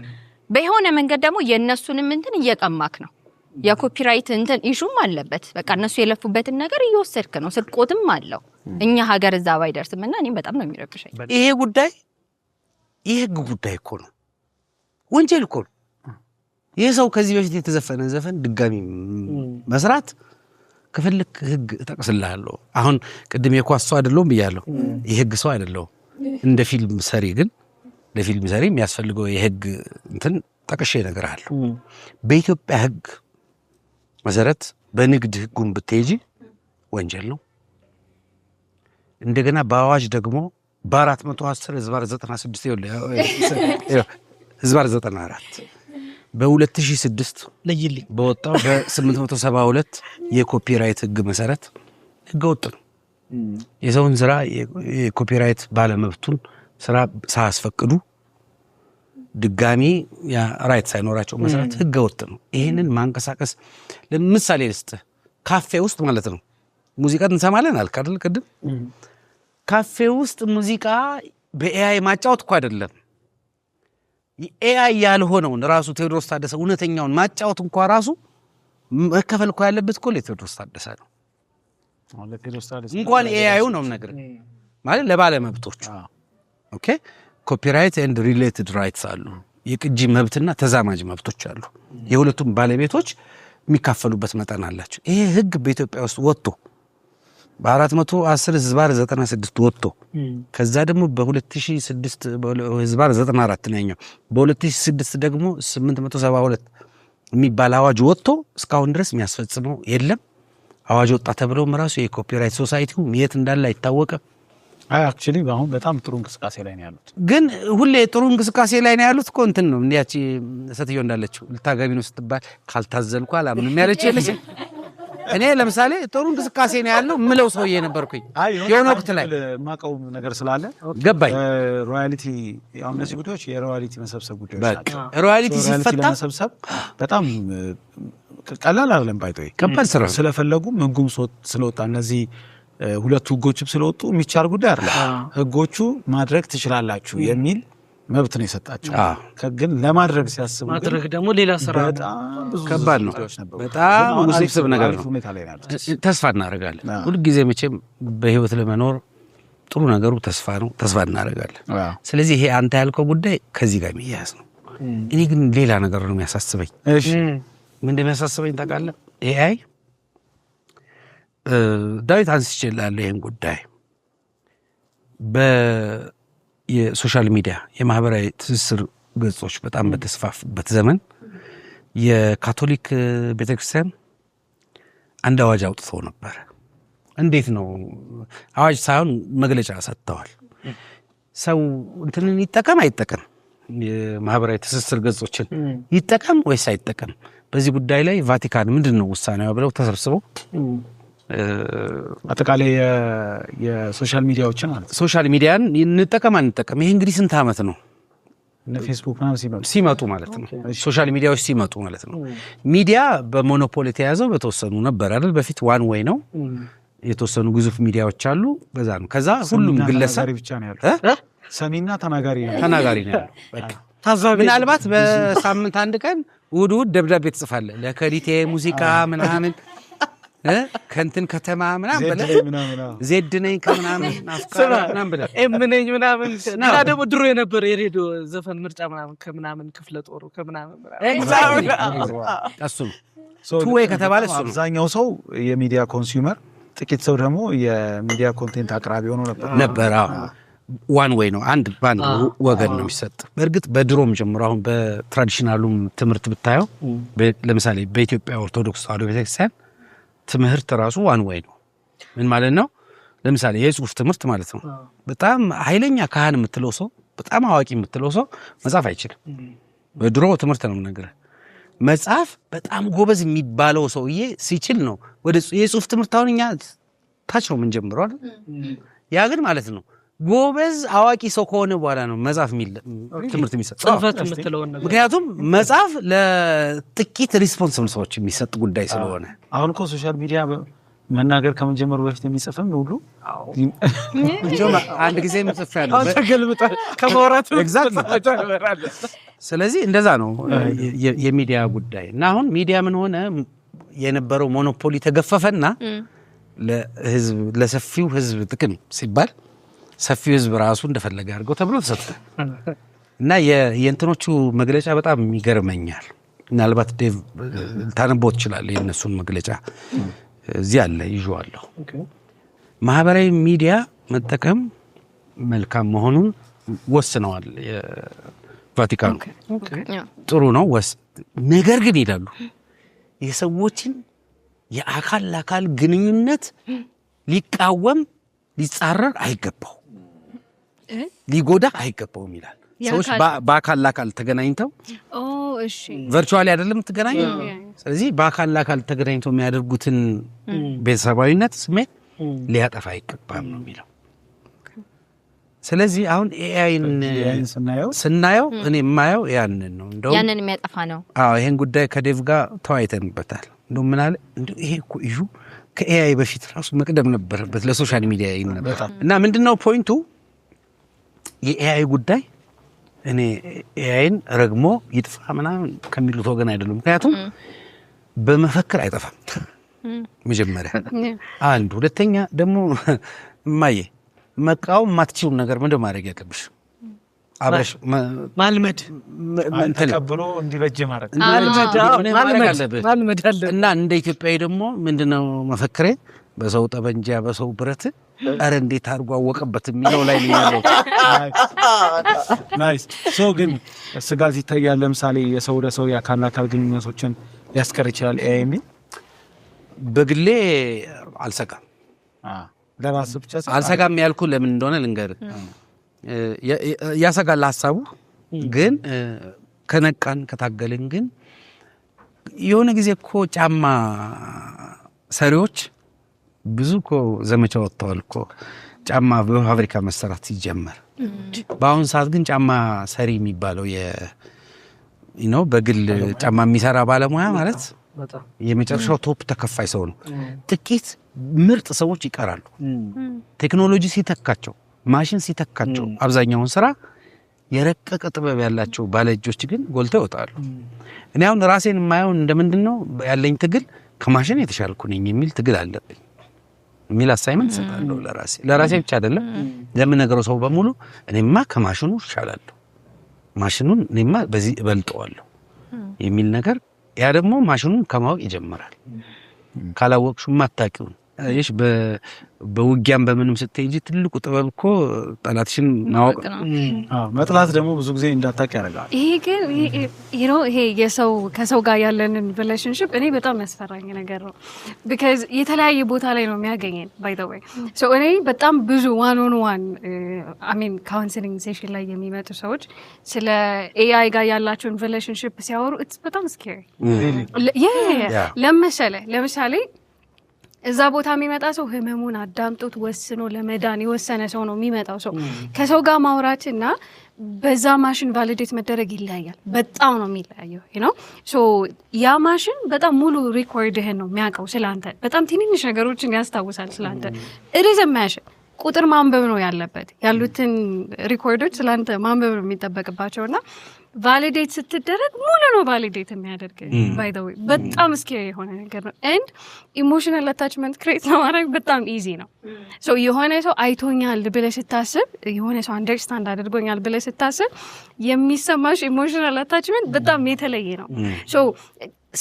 በሆነ መንገድ ደግሞ የነሱንም እንትን እየቀማክ ነው። የኮፒራይት እንትን ኢሹም አለበት። በቃ እነሱ የለፉበትን ነገር እየወሰድክ ነው። ስርቆትም አለው። እኛ ሀገር እዛ ባይደርስምና እኔ በጣም ነው የሚረብሸኝ ይሄ ጉዳይ። የህግ ጉዳይ እኮ ነው፣ ወንጀል እኮ ነው። ይሄ ሰው ከዚህ በፊት የተዘፈነ ዘፈን ድጋሚ መስራት ከፈልክ ህግ እጠቅስልሃለሁ። አሁን ቅድም የኳስ ሰው አይደለም ብያለሁ፣ የህግ ሰው አይደለም። እንደ ፊልም ሰሪ ግን ለፊልም ሰሪ የሚያስፈልገው የህግ እንትን ጠቅሼ ነገር አለ። በኢትዮጵያ ህግ መሰረት በንግድ ህጉን ብትሄጂ ወንጀል ነው። እንደገና በአዋጅ ደግሞ በ410 ህዝባር 96 ህዝባር 94 በ2006 ለይልኝ በወጣው በ872 የኮፒራይት ህግ መሰረት ህግ ወጥ ነው። የሰውን ስራ የኮፒራይት ባለመብቱን ስራ ሳያስፈቅዱ ድጋሚ ያ ራይት ሳይኖራቸው መሰረት ህግ ወጥ ነው። ይሄንን ማንቀሳቀስ ለምሳሌ ልስጥ፣ ካፌ ውስጥ ማለት ነው ሙዚቃ እንሰማለን አልካደል ቅድም ካፌ ውስጥ ሙዚቃ በኤአይ ማጫወት እኮ አይደለም። ኤአይ ያልሆነውን ራሱ ቴዎድሮስ ታደሰ እውነተኛውን ማጫወት እንኳን ራሱ መከፈል እኮ ያለበት እኮ ለቴዎድሮስ ታደሰ ነው። እንኳን ኤአይው ነው ነገር ማለት ለባለ መብቶች ኦኬ ኮፒራይት ኤንድ ሪሌትድ ራይትስ አሉ። የቅጂ መብትና ተዛማጅ መብቶች አሉ። የሁለቱም ባለቤቶች የሚካፈሉበት መጠን አላቸው። ይሄ ህግ በኢትዮጵያ ውስጥ ወጥቶ በ410 ህዝባር 96 ወጥቶ ከዛ ደግሞ በ2006 ህዝባር 94 ነኛው በ2006 ደግሞ 872 የሚባል አዋጅ ወጥቶ እስካሁን ድረስ የሚያስፈጽመው የለም። አዋጅ ወጣ ተብሎም ራሱ የኮፒራይት ሶሳይቲው የት እንዳለ አይታወቅም። አክቹሊ አሁን በጣም ጥሩ እንቅስቃሴ ላይ ነው ያሉት። ግን ሁሌ ጥሩ እንቅስቃሴ ላይ ነው ያሉት እኮ እንትን ነው እንዲያቺ ሰትዮ እንዳለችው ልታገቢ ነው ስትባል ካልታዘልኩ አላምንም ያለች የለች። እኔ ለምሳሌ ጥሩ እንቅስቃሴ ነው ያለው ምለው ሰውዬ ነበርኩኝ የሆነ ወቅት ላይ ማቀው ነገር ስላለ ገባኝ። ሮያሊቲ ያው እነዚህ ጉዳዮች የሮያሊቲ መሰብሰብ ጉዳዮች ናቸው። ሮያሊቲ ሲፈታ መሰብሰብ በጣም ቀላል አይደለም። ባይቶይ ከባድ ስራ ስለፈለጉ ህጉም ስለወጣ እነዚህ ሁለቱ ህጎችም ስለወጡ የሚቻል ጉዳይ አይደለም። ህጎቹ ማድረግ ትችላላችሁ የሚል መብት ነው የሰጣቸው። ግን ለማድረግ ሲያስቡ ማድረግ ደግሞ ሌላ ስራ በጣም ብዙ ከባድ ነው። በጣም ውስብስብ ነገር ነው። ተስፋ እናደርጋለን ሁልጊዜ መቼም በህይወት ለመኖር ጥሩ ነገሩ ተስፋ ነው። ተስፋ እናደርጋለን። ስለዚህ ይሄ አንተ ያልከው ጉዳይ ከዚህ ጋር የሚያያዝ ነው። እኔ ግን ሌላ ነገር ነው የሚያሳስበኝ። ምን እንደሚያሳስበኝ ታውቃለህ? ኤአይ ዳዊት አንስቼልሃለሁ ይሄን ጉዳይ የሶሻል ሚዲያ የማህበራዊ ትስስር ገጾች በጣም በተስፋፉበት ዘመን የካቶሊክ ቤተክርስቲያን አንድ አዋጅ አውጥቶ ነበር። እንዴት ነው አዋጅ ሳይሆን መግለጫ ሰጥተዋል። ሰው እንትንን ይጠቀም አይጠቀም፣ የማህበራዊ ትስስር ገጾችን ይጠቀም ወይስ አይጠቀም፣ በዚህ ጉዳይ ላይ ቫቲካን ምንድነው ውሳኔው ብለው ተሰብስበው አጠቃላይ የሶሻል ሚዲያዎችን ማለት ሶሻል ሚዲያን እንጠቀም አንጠቀም፣ ይሄ እንግዲህ ስንት ዓመት ነው ፌስቡክ ሲመጡ ማለት ነው፣ ሶሻል ሚዲያዎች ሲመጡ ማለት ነው። ሚዲያ በሞኖፖል የተያዘው በተወሰኑ ነበር አይደል? በፊት ዋን ዌይ ነው፣ የተወሰኑ ግዙፍ ሚዲያዎች አሉ፣ በዛ ነው። ከዛ ሁሉም ግለሰብ ብቻ ነው ያለው፣ ሰሚና ተናጋሪ ነው ያለው። ታዛቢ ምናልባት በሳምንት አንድ ቀን እሑድ ደብዳቤ ትጽፋለህ ለከሊቴ ሙዚቃ ምናምን ከንትን ከተማ ምናምን ብለህ ዜድ ነኝ ከምናምን አፍቃሪ ምናምን ብለህ ኤም ነኝ ምናምን እና ደግሞ ድሮ የነበረ የሬዲዮ ዘፈን ምርጫ ምናምን ከምናምን ክፍለ ጦሩ ከምናምን እሱ ነው ቱ ዌይ ከተባለ እሱ ነው። አብዛኛው ሰው የሚዲያ ኮንሱመር፣ ጥቂት ሰው ደግሞ የሚዲያ ኮንቴንት አቅራቢ ሆኖ ነበር። ዋን ዌይ ነው፣ አንድ ባንድ ወገን ነው የሚሰጥ። በእርግጥ በድሮም ጀምሮ አሁን በትራዲሽናሉም ትምህርት ብታየው ለምሳሌ በኢትዮጵያ ኦርቶዶክስ ተዋሕዶ ቤተክርስቲያን ትምህርት ራሱ ዋን ዌይ ነው። ምን ማለት ነው? ለምሳሌ የጽሁፍ ትምህርት ማለት ነው። በጣም ኃይለኛ ካህን የምትለው ሰው፣ በጣም አዋቂ የምትለው ሰው መጻፍ አይችልም። በድሮ ትምህርት ነው የምነግርህ። መጻፍ በጣም ጎበዝ የሚባለው ሰውዬ ሲችል ነው ወደ የጽሁፍ ትምህርት አሁን እኛ ታች ነው የምንጀምረው አይደል? ያ ግን ማለት ነው ጎበዝ አዋቂ ሰው ከሆነ በኋላ ነው መጻፍ ትምህርት የሚሰጠው። ምክንያቱም መጻፍ ለጥቂት ሪስፖንሲብል ሰዎች የሚሰጥ ጉዳይ ስለሆነ አሁን እኮ ሶሻል ሚዲያ መናገር ከመጀመሩ በፊት የሚጽፍም ሁሉ አንድ ጊዜ ምጽፍ ያለው ተገልብጣል ከመውራቱ ስለዚህ እንደዛ ነው የሚዲያ ጉዳይ። እና አሁን ሚዲያ ምን ሆነ? የነበረው ሞኖፖሊ ተገፈፈና ለህዝብ ለሰፊው ህዝብ ጥቅም ሲባል ሰፊው ህዝብ ራሱ እንደፈለገ አድርገው ተብሎ ተሰጠ። እና የእንትኖቹ መግለጫ በጣም ይገርመኛል። ምናልባት ዴቭ ታነበው ይችላል የነሱን መግለጫ እዚህ አለ ይዤዋለሁ። ማህበራዊ ሚዲያ መጠቀም መልካም መሆኑን ወስነዋል የቫቲካኑ። ጥሩ ነው ነገር ግን ይላሉ የሰዎችን የአካል ለአካል ግንኙነት ሊቃወም ሊጻረር አይገባው፣ ሊጎዳ አይገባውም ይላል። ሰዎች በአካል ለአካል ተገናኝተው ቨርቹዋሊ አይደለም ተገናኝተው፣ ስለዚህ በአካል ለአካል ተገናኝተው የሚያደርጉትን ቤተሰባዊነት ስሜት ሊያጠፋ አይገባም ነው የሚለው። ስለዚህ አሁን ኤአይን ስናየው እኔ የማየው ያንን ነው፣ እንደው ያንን የሚያጠፋ ነው። ይሄን ጉዳይ ከዴቭ ጋር ተወያይተንበታል። እንደው ምን አለ እንደው ይሄ እኮ ኢሹ ከኤአይ በፊት ራሱ መቅደም ነበረበት ለሶሻል ሚዲያ ይነበር። እና ምንድነው ፖይንቱ? የኤአይ ጉዳይ እኔ ኤአይን ረግሞ ይጥፋ ምናምን ከሚሉት ወገን አይደለም። ምክንያቱም በመፈክር አይጠፋም መጀመሪያ አንድ፣ ሁለተኛ ደግሞ ማየ መቃወም ማትችው ነገር ምንድነው ማድረግ ያለብሽ? አብረሽ ማልመድ ተቀብሎ እንዲበጅ ማድረግ ማልመድ አለ። እና እንደ ኢትዮጵያዊ ደግሞ ምንድነው መፈክሬ? በሰው ጠበንጃ በሰው ብረት አረ እንዴት አድርጎ አወቀበት የሚለው ላይ ነው ያለው። ናይስ ሶ ግን ስጋት ይታያል። ለምሳሌ የሰው ለሰው የአካል ለአካል ግንኙነቶችን ሊያስቀር ይችላል ኤአይ የሚል በግሌ አልሰጋም። ለራስ ብቻ አልሰጋም ያልኩ ለምን እንደሆነ ልንገር። ያሰጋል ሐሳቡ፣ ግን ከነቃን ከታገልን ግን የሆነ ጊዜ እኮ ጫማ ሰሪዎች ብዙ እኮ ዘመቻ ወጥተዋል እኮ ጫማ በፋብሪካ መሰራት ሲጀመር። በአሁን ሰዓት ግን ጫማ ሰሪ የሚባለው በግል ጫማ የሚሰራ ባለሙያ ማለት የመጨረሻው ቶፕ ተከፋይ ሰው ነው። ጥቂት ምርጥ ሰዎች ይቀራሉ። ቴክኖሎጂ ሲተካቸው፣ ማሽን ሲተካቸው አብዛኛውን ስራ የረቀቀ ጥበብ ያላቸው ባለእጆች ግን ጎልተው ይወጣሉ። እኔ አሁን ራሴን የማየው እንደምንድነው ያለኝ ትግል ከማሽን የተሻልኩ ነኝ የሚል ትግል አለብኝ የሚል አሳይመንት ሰጣለሁ ለራሴ ብቻ አይደለም ለምነገረው ሰው በሙሉ እኔማ ከማሽኑ እሻላለሁ ማሽኑን እኔማ በዚህ እበልጠዋለሁ የሚል ነገር ያ ደግሞ ማሽኑን ከማወቅ ይጀምራል። ካላወቅሹ ማታቂው እሺ በውጊያም በምንም ስትሄጂ ትልቁ ጥበብ እኮ ጠላትሽን ማወቅ መጥላት ደግሞ ብዙ ጊዜ እንዳታቂ ያደርጋል። ይሄ ግን ይሄ የሰው ከሰው ጋር ያለንን ሪሌሽንሺፕ እኔ በጣም ያስፈራኝ ነገር ነው። ቢካዝ የተለያየ ቦታ ላይ ነው የሚያገኘን ባይ ዘ ዌይ ሶ እኔ በጣም ብዙ ዋን ኦን ዋን ካውንስሊንግ ሴሽን ላይ የሚመጡ ሰዎች ስለ ኤአይ ጋር ያላቸውን ሪሌሽንሺፕ ሲያወሩ በጣም ስኬሪ ለምሳሌ እዛ ቦታ የሚመጣ ሰው ህመሙን አዳምጦት ወስኖ ለመዳን የወሰነ ሰው ነው የሚመጣው። ሰው ከሰው ጋር ማውራትና በዛ ማሽን ቫሊዴት መደረግ ይለያያል። በጣም ነው የሚለያየው ሶ ያ ማሽን በጣም ሙሉ ሪኮርድህን ነው የሚያውቀው ስላንተ። በጣም ትንንሽ ነገሮችን ያስታውሳል ስላንተ። እሪዘ ማሽን ቁጥር ማንበብ ነው ያለበት። ያሉትን ሪኮርዶች ስላንተ ማንበብ ነው የሚጠበቅባቸውና ቫሊዴት ስትደረግ ሙሉ ነው ቫሊዴት የሚያደርግ ባይ ዘ ዌይ በጣም ስኬሪ የሆነ ነገር ነው። ኤንድ ኢሞሽናል አታችመንት ክሬት ለማድረግ በጣም ኢዚ ነው። ሶ የሆነ ሰው አይቶኛል ብለህ ስታስብ የሆነ ሰው አንደርስታንድ አድርጎኛል ብለህ ስታስብ የሚሰማሽ ኢሞሽናል አታችመንት በጣም የተለየ ነው። ሶ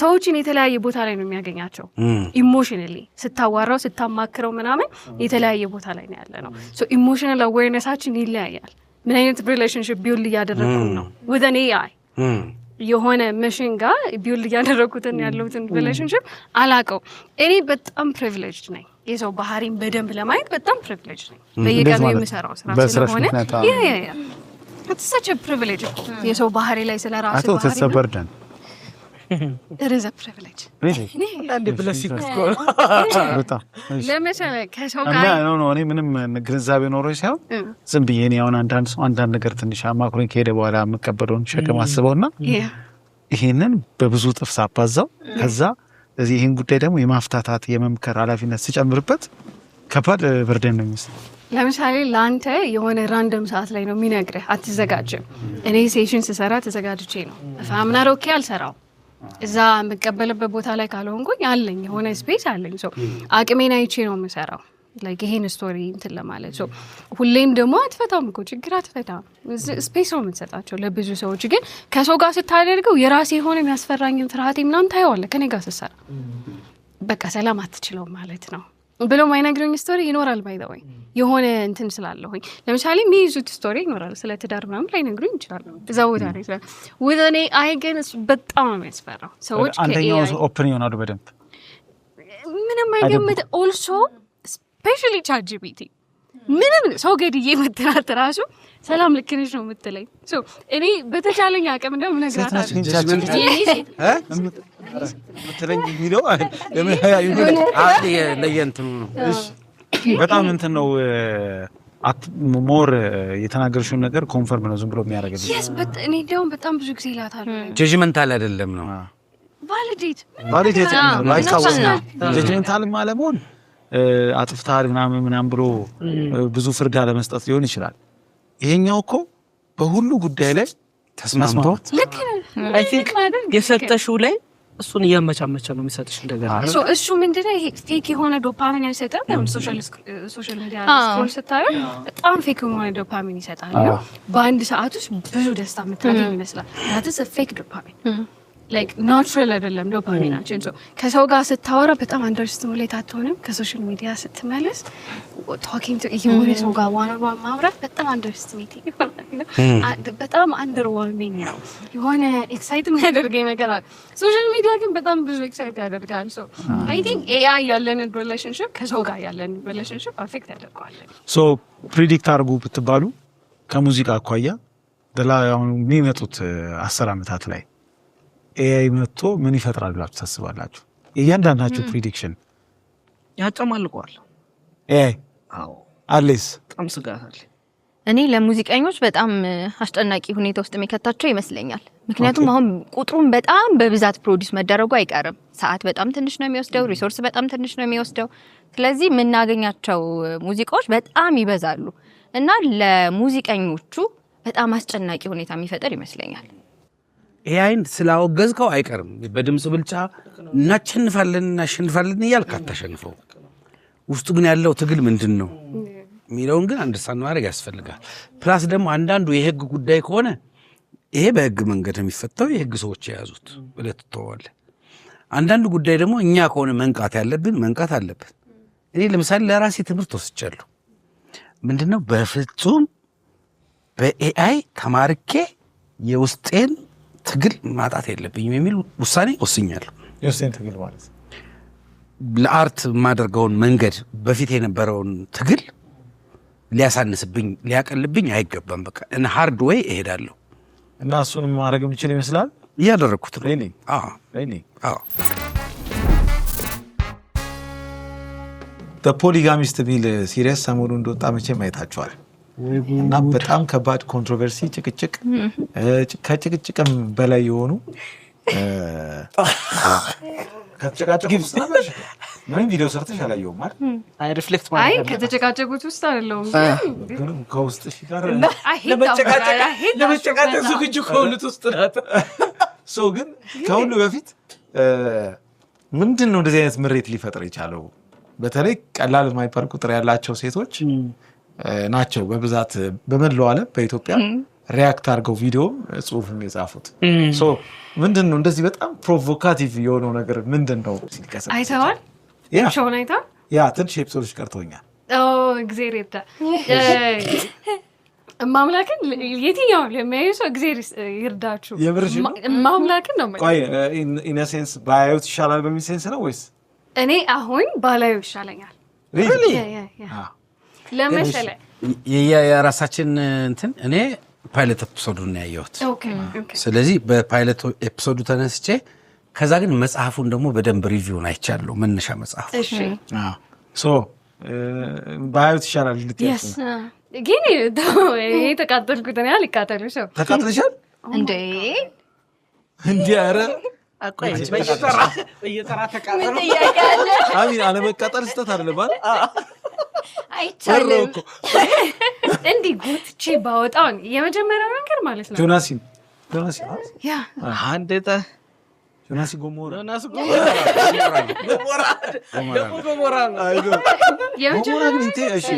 ሰዎችን የተለያየ ቦታ ላይ ነው የሚያገኛቸው። ኢሞሽናሊ ስታዋራው ስታማክረው ምናምን የተለያየ ቦታ ላይ ነው ያለ ነው። ሶ ኢሞሽናል አዌርነሳችን ይለያያል። ምን አይነት ሪሌሽንሺፕ ቢውል እያደረኩ ነው with an AI የሆነ መሽን ጋር ቢውል እያደረኩትን ያለውትን ሪሌሽንሺፕ አላቀው። እኔ በጣም ፕሪቪሌጅድ ነኝ። የሰው ባህሪን በደንብ ለማየት በጣም ፕሪቪሌጅድ ነኝ። በየቀኑ የምሰራው ስራ ስለሆነ it's such a privilege የሰው ባህሪ ላይ ስለራሱ ባህሪ ተሰበርደን it is a privilege አንዴ ብለሲክ ለምሳሌ ከሰው ጋር እኔ ምንም ግንዛቤ ኖሮኝ ሳይሆን ዝም ብዬ እኔ አሁን አንዳንድ ነገር ትንሽ አማክሮኝ ከሄደ በኋላ የምቀበለውን ሸክም አስበውና ይሄንን በብዙ ጥፍ ሳባዛው ከዛ እዚህ ይሄን ጉዳይ ደግሞ የማፍታታት የመምከር ኃላፊነት ሲጨምርበት ከባድ በርደን ነው የሚመስለው። ለምሳሌ ለአንተ የሆነ ራንደም ሰዓት ላይ ነው የሚነግርህ አትዘጋጅም። እኔ ሴሽን ስሰራ ተዘጋጅቼ ነው ፋምናር ኦኬ አልሰራው እዛ የምቀበልበት ቦታ ላይ ካልሆንኩኝ አለኝ የሆነ ስፔስ አለኝ። ሶ አቅሜን አይቼ ነው የምሰራው ላይክ ይሄን ስቶሪ እንትን ለማለት ሶ ሁሌም ደግሞ አትፈታም እኮ ችግር አትፈታም። ስፔስ ነው የምንሰጣቸው ለብዙ ሰዎች። ግን ከሰው ጋር ስታደርገው የራሴ የሆነ የሚያስፈራኝን ፍርሃቴ ምናምን ታየዋለህ። ከኔ ጋር ስትሰራ በቃ ሰላም አትችለውም ማለት ነው ብሎ ማይነግረኝ ስቶሪ ይኖራል። ባይ ዘ ወይ የሆነ እንትን ስላለሁኝ ለምሳሌ የሚይዙት ስቶሪ ይኖራል ስለ ትዳር ምናምን ላይ ነግሩኝ ይችላል እዛ ቦታ ላይ ስለ ወደኔ አይገን በጣም ነው የሚያስፈራው። ሰዎች አንደኛው ኦፕን ይሆናሉ በደንብ ምንም አይገምት ኦልሶ ስፔሻሊ ChatGPT ምንም ሰው ገድዬ መጥራት ራሱ ሰላም ልክ ነሽ ነው የምትለኝ። ሶ እኔ በተቻለኝ አቅም እንደም ነግራታለሁ ምትለኝ ቪዲዮ ለየንትኑ ነው በጣም እንትን ነው ሞር የተናገርሽውን ነገር ኮንፈርም ነው ዝም ብሎ የሚያደርገው። yes but እኔ ደግሞ በጣም ብዙ ጊዜ እላታለሁ ጀጅመንታል አይደለም ነው ቫሊዴት ጀጅመንታል ማለሞን አጥፍታል ምናምን ብሎ ብዙ ፍርድ ለመስጠት ሊሆን ይችላል። ይሄኛው እኮ በሁሉ ጉዳይ ላይ ተስማምቶ ልክ አይ ቲንክ የሰጠሽው ላይ እሱን እያመቻመቸ ነው የሚሰጥሽ እንደገና እሱ ምንድነው ይሄ ፌክ የሆነ ዶፓሚን ይሰጣል። ሶሻል ሚዲያ ስክሮል ስታዩ በጣም ፌክ የሆነ ዶፓሚን ይሰጣል። በአንድ ሰዓት ውስጥ ብዙ ደስታ የምታገኝ ይመስላል። that's a fake dopamine like natural አይደለም ዶፓሚናችን። ከሰው ጋር ስታወራ በጣም አንደርስቲሙሌት አትሆንም። ከሶሻል ሚዲያ ስትመለስ talking to የሆነ ሰው ጋር ዋና ማውራት በጣም አንደርስቲሜት በጣም አንደርዋልሚንግ ነው። የሆነ ኤክሳይት የሚያደርገኝ ነገር አለ። ሶሻል ሚዲያ ግን በጣም ብዙ ኤክሳይት ያደርጋል። ሶ አይ ቲንክ ኤአይ ያለንን ሪሌሽንሺፕ ከሰው ጋር ያለንን ሪሌሽንሺፕ አፌክት ያደርጋል። ሶ ፕሪዲክት አድርጉ ብትባሉ ከሙዚቃ አኳያ አሁን የሚመጡት 10 ዓመታት ላይ ኤአይ መጥቶ ምን ይፈጥራል ብላችሁ ታስባላችሁ? እያንዳንዳችሁ ፕሪዲክሽን ያጨማልቀዋል ኤአይ? አዎ አሌስ በጣም ስጋት አለ። እኔ ለሙዚቀኞች በጣም አስጨናቂ ሁኔታ ውስጥ የሚከታቸው ይመስለኛል። ምክንያቱም አሁን ቁጥሩን በጣም በብዛት ፕሮዲዩስ መደረጉ አይቀርም። ሰዓት በጣም ትንሽ ነው የሚወስደው፣ ሪሶርስ በጣም ትንሽ ነው የሚወስደው። ስለዚህ የምናገኛቸው ሙዚቃዎች በጣም ይበዛሉ እና ለሙዚቀኞቹ በጣም አስጨናቂ ሁኔታ የሚፈጠር ይመስለኛል። ኤአይን ስላወገዝከው አይቀርም በድምጽ ብልጫ እናሸንፋለን እያልክ አታሸንፈው። ውስጡ ግን ያለው ትግል ምንድን ነው የሚለውን ግን አንደርስታንድ ማድረግ ያስፈልጋል። ፕላስ ደግሞ አንዳንዱ የህግ ጉዳይ ከሆነ ይሄ በህግ መንገድ የሚፈታው የህግ ሰዎች የያዙት ብለህ ትተዋለህ። አንዳንዱ ጉዳይ ደግሞ እኛ ከሆነ መንቃት ያለብን መንቃት አለብን። እኔ ለምሳሌ ለራሴ ትምህርት ወስጃለሁ። ምንድነው በፍጹም በኤአይ ተማርኬ የውስጤን ትግል ማጣት የለብኝም የሚል ውሳኔ ወስኛለሁ። የውስጤን ትግል ማለት ለአርት የማደርገውን መንገድ በፊት የነበረውን ትግል ሊያሳንስብኝ ሊያቀልብኝ አይገባም። በቃ እና ሃርድ ዌይ እሄዳለሁ እና እሱንም ማድረግ የምችል ይመስላል እያደረግኩት ነው። ፖሊጋሚስት ሚል ሲሪየስ ሰሞኑን እንደወጣ መቼም አይታችኋል። እና በጣም ከባድ ኮንትሮቨርሲ፣ ጭቅጭቅ፣ ከጭቅጭቅም በላይ የሆኑ ከተጨቃጨቁ ውስጥ ነበር። ምን ቪዲዮ ሰርተሽ አላየሁም ማለት አይ ሪፍሌክት ማለት አይ ከተጨቃጨቁት ውስጥ አይደለም ግን ከውስጥ ጋር ለመጨቃጨቅ ዝግጁ ከሆኑት ውስጥ ናት። ሶ ግን ከሁሉ በፊት ምንድን ነው እንደዚህ አይነት ምሬት ሊፈጥር የቻለው? በተለይ ቀላል የማይባል ቁጥር ያላቸው ሴቶች ናቸው በብዛት በመላው ዓለም በኢትዮጵያ ሪያክት አድርገው ቪዲዮ ጽሁፍም የጻፉት። ሶ ምንድን ነው እንደዚህ በጣም ፕሮቮካቲቭ የሆነው ነገር ምንድን ነው ሲልከሰ አይተዋል? ሾውን አይተዋል? ያ ትንሽ ኤፒሶዶች ቀርቶኛል። እግዚአብሔር ይርዳ። ማምላክን የትኛው ለሚያዩ ሰው እግዚአብሔር ይርዳችሁ። ማምላክን ነው ማለት ኢን ሴንስ ባያዩት ይሻላል በሚል ሴንስ ነው ወይስ? እኔ አሁን ባላዩ ይሻለኛል። ለመሰለ የራሳችን እንትን እኔ ፓይለት ኤፒሶዱን ያየሁት። ስለዚህ በፓይለት ኤፒሶዱ ተነስቼ ከዛ ግን መጽሐፉን ደግሞ በደንብ ሪቪውን አይቻለሁ። መነሻ መጽሐፉ ሶ ባያዩት ይሻላል ልትያስ ግን ይሄ ተቃጠልኩት ነው ያል ይቃጠሉ ሰው ተቃጥለሻል እንዴ? ኧረ አቆይ በየተራ ተቃጠሉ። አሚን አለመቃጠል ስተት አይደለም ማለት አይቻልም። እንዲህ ጎትቼ ባወጣው የመጀመሪያው ነገር ማለት ነው ጆናሲ ያ አንዴታ ጆናሲ ጎሞራ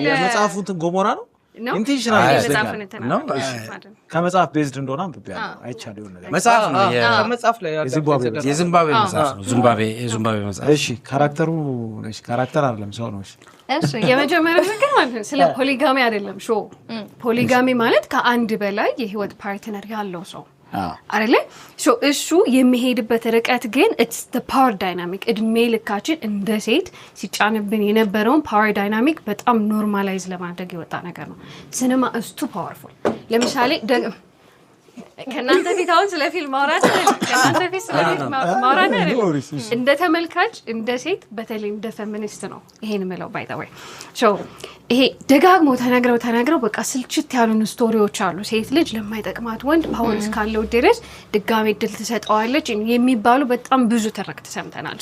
የመጽሐፉ እንትን ጎሞራ ነው ኢንቴንሽናል ነው። ከመጽሐፍ ቤዝድ እንደሆነ አንብቤያለሁ አይቻለሁ። መጽሐፍ ነው ከመጽሐፍ ላይ የዚምባብዌ መጽሐፍ ነው። የዚምባብዌ መጽሐፍ። እሺ ካራክተሩ ካራክተር አይደለም ሰው ነው። እሺ የመጀመሪያው ነገር ማለት ነው ስለ ፖሊጋሚ አይደለም። ፖሊጋሚ ማለት ከአንድ በላይ የህይወት ፓርትነር ያለው ሰው አይደለ? እሱ የሚሄድበት ርቀት ግን ኢትስ ዘ ፓወር ዳይናሚክ። እድሜ ልካችን እንደ ሴት ሲጫንብን የነበረውን ፓወር ዳይናሚክ በጣም ኖርማላይዝ ለማድረግ የወጣ ነገር ነው። ሲኒማ እስቱ ፓወርፉል። ለምሳሌ ከእናንተ ፊት አሁን ስለ ፊልም ማውራት ከእናንተ ፊት ስለ ፊልም ማውራት እንደ ተመልካች እንደ ሴት በተለይ እንደ ፌሚኒስት ነው ይሄን ምለው ባይ ዘ ወይ ይሄ ደጋግሞ ተናግረው በቃ ስልችት ያሉን ስቶሪዎች አሉ። ሴት ልጅ ለማይጠቅማት ወንድ ፓወር እስካለው ድረስ ድጋሜ እድል ትሰጠዋለች የሚባሉ በጣም ብዙ ትርክት ሰምተናል።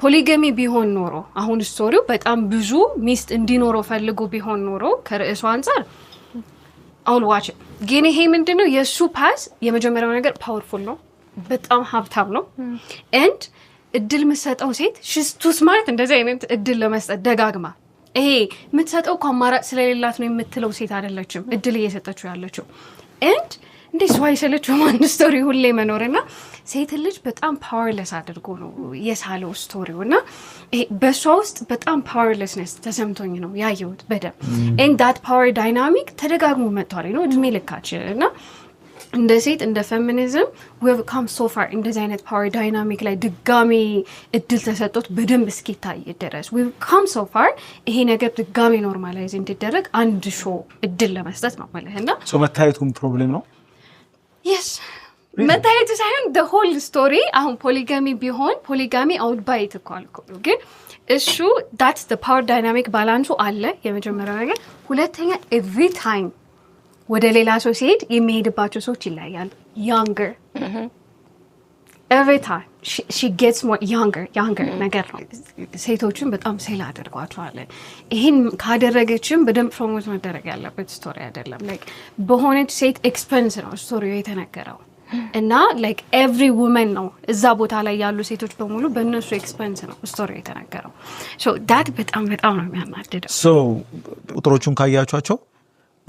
ፖሊጋሚ ቢሆን ኖሮ አሁን ስቶሪው በጣም ብዙ ሚስት እንዲኖረው ፈልጎ ቢሆን ኖሮ ከርዕሱ አንጻር አሁን ዋች ግን ይሄ ምንድነው የሱ ፓስ የመጀመሪያው ነገር ፓወርፉል ነው፣ በጣም ሀብታም ነው። ኤንድ እድል የምትሰጠው ሴት she's too smart እንደዚህ አይነት እድል ለመስጠት ደጋግማ ይሄ የምትሰጠው አማራጭ ስለሌላት ነው የምትለው ሴት አይደለችም እድል እየሰጠችው ያለችው። ኤንድ እንዴ ስዋይ ሰለችው ማን ስቶሪ ሁሌ መኖርና ሴት ልጅ በጣም ፓወርለስ አድርጎ ነው የሳለው ስቶሪውና በሷ ውስጥ በጣም ፓወርለስነስ ተሰምቶኝ ነው ያየሁት በደም and that power dynamic ተደጋግሞ መጥቷል ነው እድሜ ልካችንና እንደ ሴት እንደ ፌሚኒዝም we have come so far እንደዚህ አይነት ፓወር ዳይናሚክ ላይ ድጋሚ እድል ተሰጥቶት በደንብ እስኪታይ ድረስ we have come so far ይሄ ነገር ድጋሚ ኖርማላይዝ እንዲደረግ አንድ ሾው እድል ለመስጠት ነው ማለትና መታየቱም ፕሮብሌም ነው። yes መታየቱ ሳይሆን the whole story አሁን ፖሊጋሚ ቢሆን ፖሊጋሚ አውድ ባይት እኮ ግን እሱ that's the power dynamic ባላንሱ አለ የመጀመሪያው ነገር። ሁለተኛ every time ወደ ሌላ ሰው ሲሄድ የሚሄድባቸው ሰዎች ይለያያሉ። younger every time she gets more younger ነገር ነው ሴቶችን በጣም ሴል አድርጓቸዋል ይሄን ካደረገችም በደንብ ፕሮሞት መደረግ ያለበት ስቶሪ አይደለም like በሆነች ሴት ኤክስፐንስ ነው ስቶሪው የተነገረው እና like every woman ነው እዛ ቦታ ላይ ያሉ ሴቶች በሙሉ በእነሱ ኤክስፐንስ ነው ስቶሪው የተነገረው so that በጣም ነው የሚያናድደው so ቁጥሮቹን ካያችኋቸው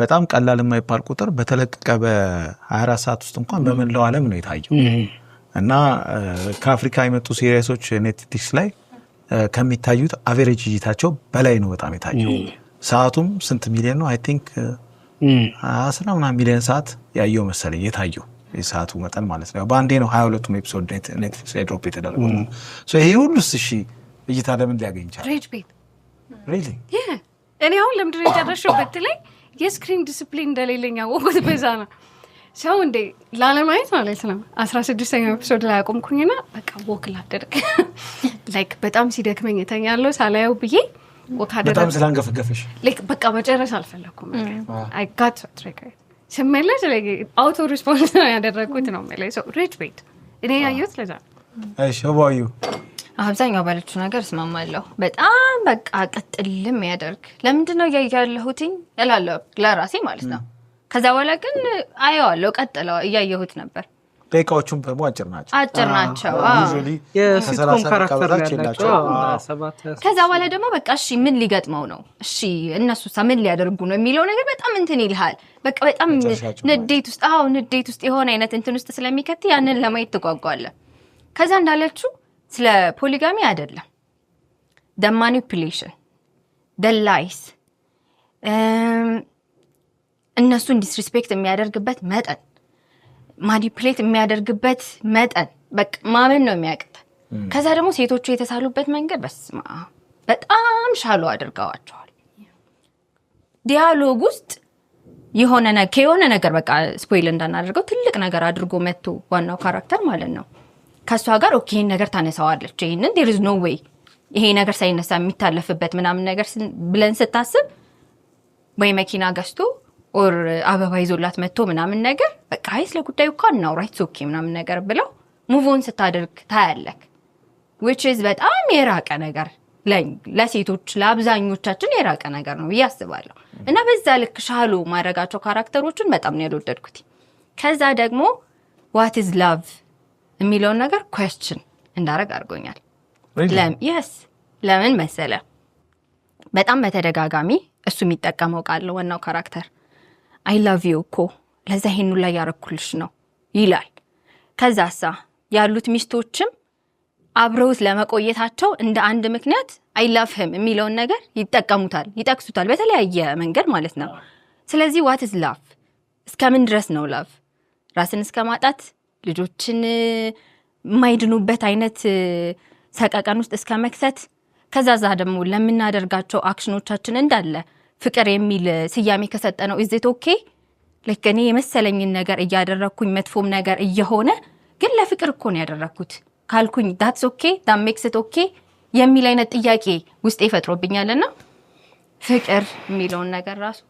በጣም ቀላል የማይባል ቁጥር በተለቀቀ በ24 ሰዓት ውስጥ እንኳን በመላው ዓለም ነው የታየው እና ከአፍሪካ የመጡ ሲሪየሶች ኔትፍሊክስ ላይ ከሚታዩት አቨሬጅ እይታቸው በላይ ነው በጣም የታየው ሰዓቱም ስንት ሚሊዮን ነው አይ ቲንክ 10 ሚሊዮን ሰዓት ያየው መሰለኝ የታየው የሰዓቱ መጠን ማለት ነው በአንዴ ነው 22 ኤፒሶድ ኔትፍሊክስ ላይ ድሮፕ የተደረገው so ይሄ ሁሉስ እሺ እይታ ለምን ሊያገኝ ይችላል ሬጅ ቤት really yeah እኔ አሁን ለምንድን ነው የጨረሽው በትለይ የስክሪን ዲሲፕሊን እንደሌለኛ ወቁት በዛ ነው ሰው እንደ ላለማየት ማለት ነው 16ኛው ኤፒሶድ ላይ አቆምኩኝና በቃ ወክ ላደርግ ላይክ በጣም ሲደክመኝ እተኛለሁ ሳላየው ብዬ ወክ አደረግ በጣም ስላንገፈገፈሽ ላይክ በቃ መጨረስ አልፈለኩም አይ ጋት ሶ ትሪገር ስመለስ like አውቶ ሪስፖንስ ነው ያደረኩት ነው ማለት ሰው ሬጅ ቤት እኔ ያየሁት ለዛ እሺ ወባዩ አብዛኛው ባለችው ነገር እስማማለሁ በጣም በቃ ቀጥልም ያደርግ ለምንድነው ያያለሁትኝ እላለሁ ለራሴ ማለት ነው ከዛ በኋላ ግን አየዋለሁ ቀጥለው እያየሁት ነበር ደቂቃዎቹም አጭር ናቸው usually የሲትኮም ካራክተር ያላቸው ከዛ በኋላ ደግሞ በቃ እሺ ምን ሊገጥመው ነው እሺ እነሱ ምን ሊያደርጉ ነው የሚለው ነገር በጣም እንትን ይልሃል በቃ በጣም ንዴት ውስጥ የሆነ አይነት እንትን ውስጥ ስለሚከት ያንን ለማየት ተጓጓለ ከዛ እንዳለችው ስለ ፖሊጋሚ አይደለም the manipulation the lies እነሱን ዲስሪስፔክት የሚያደርግበት መጠን ማኒፑሌት የሚያደርግበት መጠን በቃ ማመን ነው የሚያቅት ከዛ ደግሞ ሴቶቹ የተሳሉበት መንገድ በስማ በጣም ሻሎ አድርገዋቸዋል ዲያሎግ ውስጥ የሆነ ነገር በቃ ስፖይል እንዳናደርገው ትልቅ ነገር አድርጎ መጥቶ ዋናው ካራክተር ማለት ነው ከሷ ጋር ኦኬ ነገር ታነሳዋለች ይሄንን there is no way ይሄ ነገር ሳይነሳ የሚታለፍበት ምናምን ነገር ብለን ስታስብ ወይ መኪና ገዝቶ ኦር አበባ ይዞላት መጥቶ ምናምን ነገር በቃ አይስ ለጉዳዩ እንኳን ነው ራይት ኦኬ ምናምን ነገር ብለው ሙቭ ኦን ስታደርግ ታያለክ which is በጣም የራቀ ነገር ለሴቶች ለአብዛኞቻችን የራቀ ነገር ነው ያስባለሁ እና በዛ ልክ ሻሎ ማድረጋቸው ካራክተሮችን በጣም ነው ያልወደድኩት ከዛ ደግሞ what is love የሚለው ነገር question እንዳረግ አድርጎኛል yes ለምን መሰለ በጣም በተደጋጋሚ እሱ የሚጠቀመው ቃል ዋናው ካራክተር I love you እኮ ለዛ ይሄን ላይ ያረኩልሽ ነው ይላል ከዛሳ ያሉት ሚስቶችም አብረውት ለመቆየታቸው እንደ አንድ ምክንያት I love him የሚለው ነገር ይጠቅሱታል በተለያየ መንገድ ማለት ነው ስለዚህ what is love እስከምን ድረስ ነው love ራስን እስከማጣት ልጆችን ማይድኑበት አይነት ሰቀቀን ውስጥ እስከመክተት ከዛዛ ደግሞ ለምናደርጋቸው አክሽኖቻችን እንዳለ ፍቅር የሚል ስያሜ ከሰጠነው is it okay like እኔ የመሰለኝን ነገር እያደረኩኝ መጥፎም ነገር እየሆነ ግን ለፍቅር እኮ ነው ያደረኩት ካልኩኝ that's okay that makes it okay የሚል አይነት ጥያቄ ውስጥ ይፈጥሮብኛልና ፍቅር የሚለው ነገር ራሱ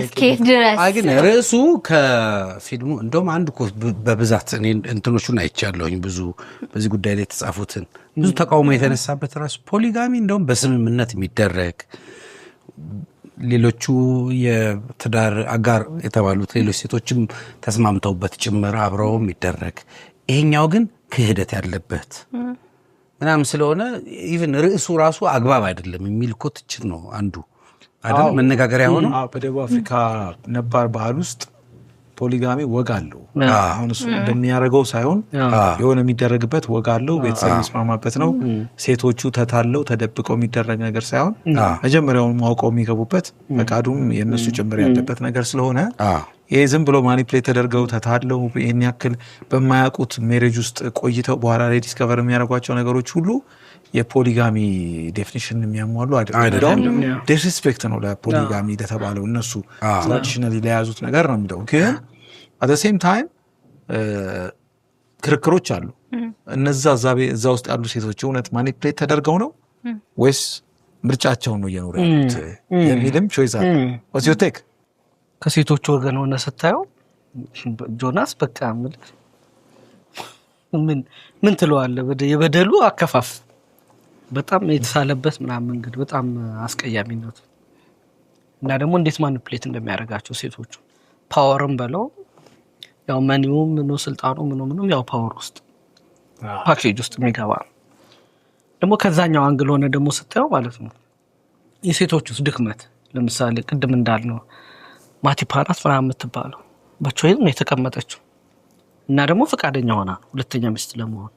እስከት ድረስ ግን ርዕሱ ከፊልሙ እንደውም አንድ እኮ በብዛት እኔ እንትኖቹን አይቻለሁኝ ብዙ በዚህ ጉዳይ ላይ ተጻፉትን ብዙ ተቃውሞ የተነሳበት ራሱ ፖሊጋሚ እንደውም በስምምነት የሚደረግ ሌሎቹ የትዳር አጋር የተባሉት ሌሎች ሴቶችም ተስማምተውበት ጭምር አብረው የሚደረግ ይሄኛው ግን ክህደት ያለበት ምናምን ስለሆነ ኢቭን ርዕሱ ራሱ አግባብ አይደለም የሚል እኮ ትችት ነው አንዱ አይደል መነጋገሪያ ሆኖ በደቡብ አፍሪካ ነባር ባህል ውስጥ ፖሊጋሚ ወግ አለው አሁን እሱ እንደሚያደርገው ሳይሆን የሆነ የሚደረግበት ወግ አለው ቤተሰብ የሚስማማበት ነው ሴቶቹ ተታለው ተደብቀው የሚደረግ ነገር ሳይሆን መጀመሪያውን ማውቀው የሚገቡበት ፈቃዱም የነሱ ጭምር ያለበት ነገር ስለሆነ ይሄ ዝም ብሎ ማኒፕሌት ተደርገው ተታለው ይሄን ያክል በማያውቁት ሜሬጅ ውስጥ ቆይተው በኋላ ላይ ዲስከቨር የሚያደርጓቸው ነገሮች ሁሉ የፖሊጋሚ ዴፊኒሽን የሚያሟሉ አይደለም ዲስሪስፔክት ነው ለፖሊጋሚ ለተባለው እነሱ ትራዲሽናሊ ለያዙት ነገር ነው የሚለው ግን at the same time ክርክሮች አሉ እዛ ውስጥ ያሉ ሴቶች እውነት ማኒፕሌት ተደርገው ነው ወይስ ምርጫቸው ነው እየኖሩ ያሉት የሚልም ቾይስ አለ what's your take ከሴቶቹ ወገን ሆነ ስታየው ጆናስ በቃ ማለት ምን ትለዋለህ? የበደሉ አከፋፍ በጣም የተሳለበት ምናምን እንግዲህ በጣም አስቀያሚነቱ እና ደግሞ እንዴት ማኒፕሌት እንደሚያደርጋቸው ሴቶቹ ፓወርም በለው ያው ማኒውም ነው ስልጣኑ ምንም ያው ፓወር ውስጥ ፓኬጅ ውስጥ የሚገባ ደግሞ ከዛኛው አንግል ሆነ ደግሞ ስታየው ማለት ነው የሴቶቹ ድክመት ለምሳሌ ቅድም እንዳልነው ማቲፓናት ምናምን የምትባለው በቾይዝ ነው የተቀመጠችው እና ደግሞ ፈቃደኛ ሆና ሁለተኛ ሚስት ለመሆን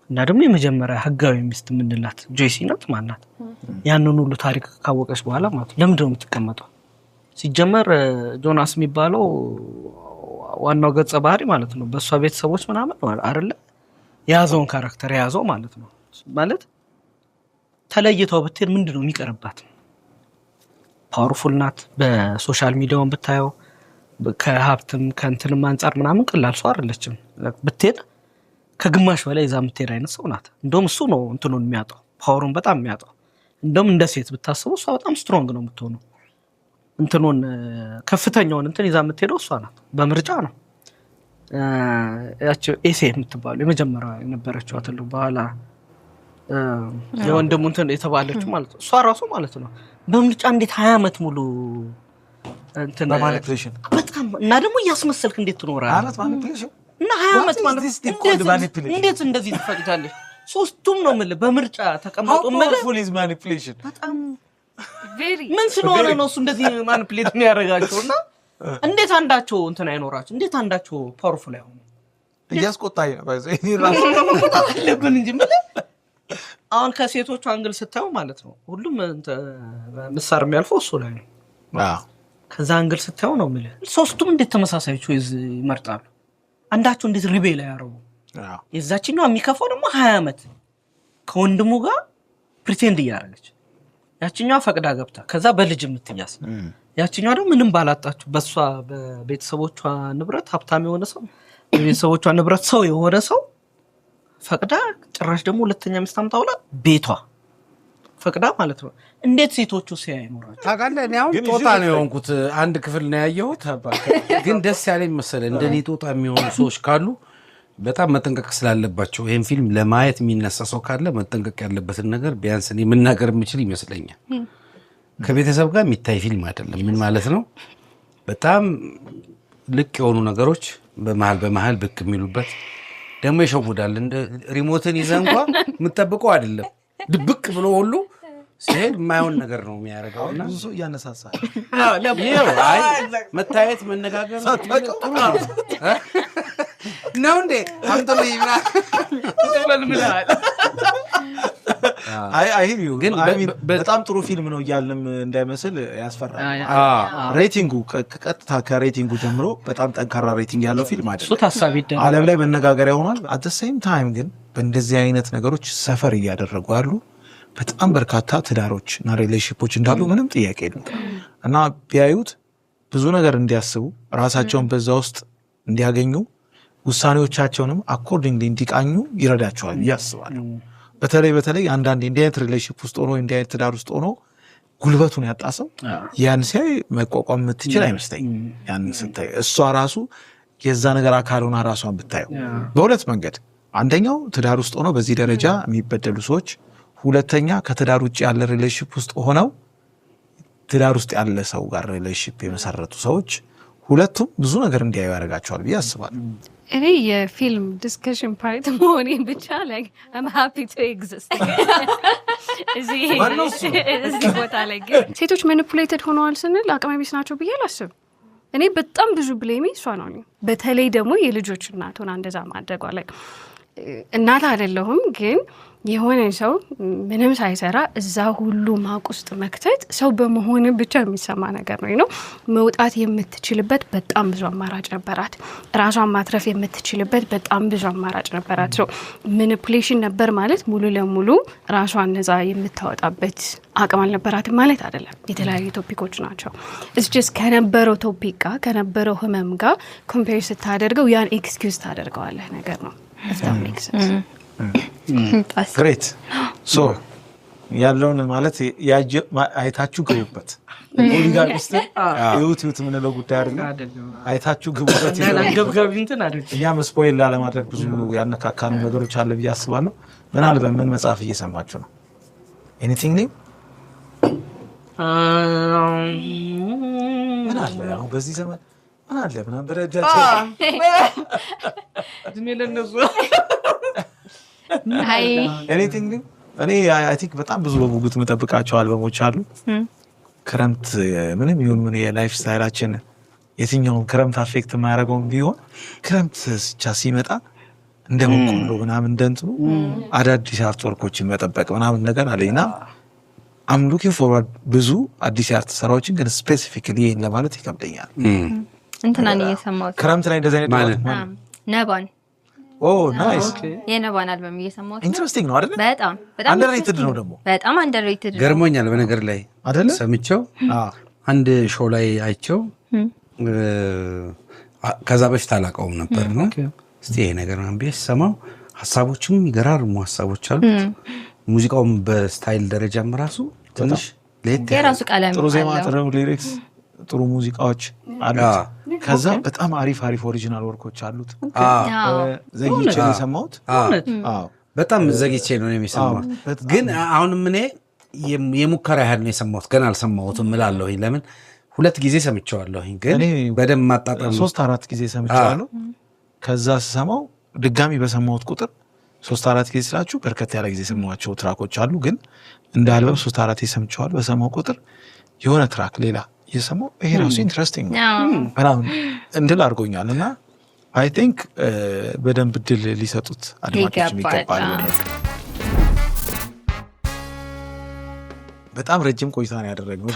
እና ደግሞ የመጀመሪያ ህጋዊ ሚስት ምንላት ጆይሲ ናት ማናት ያንን ሁሉ ታሪክ ካወቀች በኋላ ማለት ለምንድን ነው የምትቀመጠው? ሲጀመር ጆናስ የሚባለው ዋናው ገጸ ባህሪ ማለት ነው በሷ ቤተሰቦች ምናምን አይደለ ያዘውን ካራክተር ያዘው ማለት ነው ማለት ተለይተው ብትሄድ ምንድነው የሚቀርባት? ፓወርፉል ናት በሶሻል ሚዲያውን ብታየው ከሀብትም ከእንትንም አንጻር ምናምን ቀላል ሰው አይደለችም ብትሄድ ከግማሽ በላይ እዛ የምትሄድ አይነት ሰው ናት። እንደውም እሱ ነው እንትኑን የሚያጣው ፓወሩን በጣም የሚያጣው። እንደውም እንደ ሴት ብታስበው እሷ በጣም ስትሮንግ ነው የምትሆነው እንትኑን ከፍተኛውን እንትን ይዛ የምትሄደው እሷ ናት በምርጫ ነው። ያቺ ኤሴ የምትባለው የመጀመሪያ የነበረችው አትለው በኋላ የወንድሙ እንትን የተባለችው ማለት ነው እሷ ራሱ ማለት ነው በምርጫ እንዴት 20 ዓመት ሙሉ እንትን በማኒፕሌሽን በጣም እና ደግሞ እያስመሰልክ እንዴት ትኖራለህ? አራት ማኒፕሌሽን እና 20 ዓመት ማለት እንዴት እንደዚህ ትፈቅዳለህ? ሶስቱም ነው የምልህ በምርጫ ተቀምጦ ፓወርፉል ኢዝ ማኒፕሌሽን በጣም ምን ስለሆነ ነው እሱ እንደዚህ ማኒፕሌት የሚያደርጋቸውና እንዴት አንዳቸው እንትን አይኖራቸው? እንዴት አንዳቸው ፓወርፉል አይሆኑ? እያስቆጣኝ ነው ባይዘ እኔ ራሱ ለምን እንጂ ምን አሁን ከሴቶቹ አንግል ስታዩ ማለት ነው ሁሉም ምሳር የሚያልፈው እሱ ላይ ነው። ከዛ አንግል ስታዩ ነው የምልህ ሶስቱም እንዴት ተመሳሳይ ቾይዝ ይመርጣሉ? አንዳቸው እንዴት ሪቤል ያደርጉ? የዛችኛው የሚከፋው ደግሞ 20 ዓመት ከወንድሙ ጋር ፕሪቴንድ እያደረገች ያችኛዋ ፈቅዳ ገብታ ከዛ በልጅ የምትያዝ ያችኛዋ ደግሞ ምንም ባላጣችሁ በሷ በቤተሰቦቿ ንብረት ሀብታም የሆነ ሰው በቤተሰቦቿ ንብረት ሰው የሆነ ሰው ፈቅዳ ጭራሽ ደግሞ ሁለተኛ ሚስት አምጣውላ ቤቷ ፈቅዳ ማለት ነው። እንዴት ሴቶቹ ሲያይ ይኖራሉ? ታውቃለህ እኔ አሁን ጦጣ ነው የሆንኩት አንድ ክፍል ነው ያየሁት ግን ደስ ያለኝ መሰለህ እንደኔ ጦጣ የሚሆኑ ሰዎች ካሉ በጣም መጠንቀቅ ስላለባቸው ይሄን ፊልም ለማየት የሚነሳ ሰው ካለ መጠንቀቅ ያለበትን ነገር ቢያንስ እኔ መናገር የምችል ይመስለኛል። ከቤተሰብ ጋር የሚታይ ፊልም አይደለም። ምን ማለት ነው? በጣም ልቅ የሆኑ ነገሮች በመሃል ብቅ የሚሉበት ደግሞ ይሸውዳል። እንደ ሪሞትን ይዘህ እንኳን የምትጠብቀው አይደለም ድብቅ ብሎ ሁሉ ሲሄድ የማይሆን ነገር ነው የሚያደርገውና ብዙ እያነሳሳል መታየት መነጋገር ነው እንዴ አንተም ይብራል ግን በጣም ጥሩ ፊልም ነው እያልንም እንዳይመስል ያስፈራል። ሬቲንጉ ቀጥታ ከሬቲንጉ ጀምሮ በጣም ጠንካራ ሬቲንግ ያለው ፊልም አይደለም። ዓለም ላይ መነጋገሪያ ሆኗል። አት ዘ ሴም ታይም ግን በእንደዚህ አይነት ነገሮች ሰፈር እያደረጉ ያሉ በጣም በርካታ ትዳሮች እና ሪሌሽንሺፖች እንዳሉ ምንም ጥያቄ የለም እና ቢያዩት ብዙ ነገር እንዲያስቡ ራሳቸውን በዛ ውስጥ እንዲያገኙ ውሳኔዎቻቸውንም አኮርዲንግሊ እንዲቃኙ ይረዳቸዋል ያስባሉ። በተለይ አንዳንድ እንዲህ አይነት ሪሌሽንሺፕ ውስጥ ሆኖ እንዲህ አይነት ትዳር ውስጥ ሆኖ ጉልበቱን ያጣሰው ያን ሲያይ መቋቋም የምትችል አይመስለኝም። ያን ስታይ እሷ ራሱ የዛ ነገር አካል ሆና ራሷን ብታየው በሁለት መንገድ፣ አንደኛው ትዳር ውስጥ ሆኖ በዚህ ደረጃ የሚበደሉ ሰዎች፣ ሁለተኛ ከትዳር ውጭ ያለ ሪሌሽንሺፕ ውስጥ ሆነው ትዳር ውስጥ ያለ ሰው ጋር ሪሌሽንሺፕ የመሰረቱ ሰዎች ሁለቱም ብዙ ነገር እንዲያዩ ያደርጋቸዋል ብዬ አስባለሁ። እኔ የፊልም ዲስከሽን ፓርት መሆኔ ብቻ like I'm happy to exist እዚህ ቦታ ላይ ግን ሴቶች ማኒፑሌትድ ሆነዋል ስንል አቅመ ቢስ ናቸው ብዬ አላስብም። እኔ በጣም ብዙ ብሌሚ እሷ ነው። በተለይ ደግሞ የልጆች እናት ሆና እንደዛ ማድረጓ ላይ እናት አይደለሁም ግን የሆነ ሰው ምንም ሳይሰራ እዛ ሁሉ ማቅ ውስጥ መክተት ሰው በመሆን ብቻ የሚሰማ ነገር ነው። መውጣት የምትችልበት በጣም ብዙ አማራጭ ነበራት። ራሷን ማትረፍ የምትችልበት በጣም ብዙ አማራጭ ነበራት። ማኒፑሌሽን ነበር ማለት ሙሉ ለሙሉ ራሷን ነፃ የምታወጣበት አቅም አልነበራትም ማለት አይደለም። የተለያዩ ቶፒኮች ናቸው። it's just ከነበረው ቶፒክ ጋር ከነበረው ህመም ጋር ኮምፔር ስታደርገው ያን ኤክስኪውዝ ታደርገዋለህ ነገር ነው። if that makes sense. Great. So ያለውን ማለት አይታችሁ ግቡበት። ፖሊጋሚስት ይሁት የምንለው ጉዳይ አይደለም። አይታችሁ ግቡበት። እኛም ስፖይል ላለማድረግ ብዙ ያነካካኑ ነገሮች አለ ብዬ አስባለሁ። ምናልባት ምን መጽሐፍ እየሰማችሁ ነው? ኤኒቲንግ ኒው? ምን አለ አሁን በዚህ ዘመን ምን አለ ምናምን በረጃቸው እድሜ ለነሱ ኤኒቲንግ ኒው? እኔ አይ ቲንክ በጣም ብዙ በጉጉት የምጠብቃቸው አልበሞች አሉ። ክረምት ምንም ይሁን ምን የላይፍ ስታይላችን የትኛውን ክረምት አፌክት የማያደርገውም ቢሆን ክረምት ብቻ ሲመጣ እንደ በቆሎ ምናምን እንደንትኑ አዳዲስ አርት ወርኮችን መጠበቅ ምናምን ነገር አለኝና I'm looking forward ብዙ አዲስ አርት ስራዎችን ግን ስፔሲፊካሊ ይሄን ለማለት ይከብደኛል። እንትናን እየሰማሁት ክረምት ላይ እንደዚህ አይነት ማለት ነባን ናይስ የነባን አልበም እየሰማሁት ኢንትረስቲንግ ነው አይደል? በጣም አንደርሬትድ ነው ደግሞ በጣም አንደርሬትድ ነው። ገርሞኛል በነገር ላይ አይደለ? ሰምቼው አንድ ሾው ላይ አይቼው ከዛ በፊት አላውቀውም ነበር ነው እስቲ ይሄ ነገር አንብቤ ሰማው። ሀሳቦችም ይገራርሙ ሀሳቦች አሉት። ሙዚቃውም በስታይል ደረጃም ራሱ ትንሽ የራሱ ቀለም ጥሩ ዜማ፣ ጥሩ ሊሪክስ፣ ጥሩ ሙዚቃዎች አሉት። ከዛ በጣም አሪፍ ኦሪጂናል ወርኮች አሉት። ዘግይቼ ነው የሰማሁት። በጣም ዘግይቼ ነው የሰማሁት። ግን አሁንም እኔ የሙከራ ያህል ነው የሰማሁት። ገና አልሰማሁትም እላለሁ። ለምን 2 ጊዜ ሰምቼዋለሁ፣ ግን በደንብ ማጣጣም 3-4 ጊዜ ሰምቼዋለሁ። ከዛ ስሰማው ድጋሚ በሰማሁት ቁጥር 3-4 ጊዜ ስላችሁ በርከት ያለ ጊዜ ሰማኋቸው ትራኮች አሉ። ግን እንደ አልበም 3-4 ሰምቼዋለሁ። በሰማው ቁጥር የሆነ ትራክ ሌላ እየሰማሁ ይሄ ራሱ ኢንትረስቲንግ ነው ምናምን እንድል አድርጎኛል። እና አይ ቲንክ በደንብ ድል ሊሰጡት አድማጮችም ይገባል። በጣም ረጅም ቆይታ ነው ያደረግነው።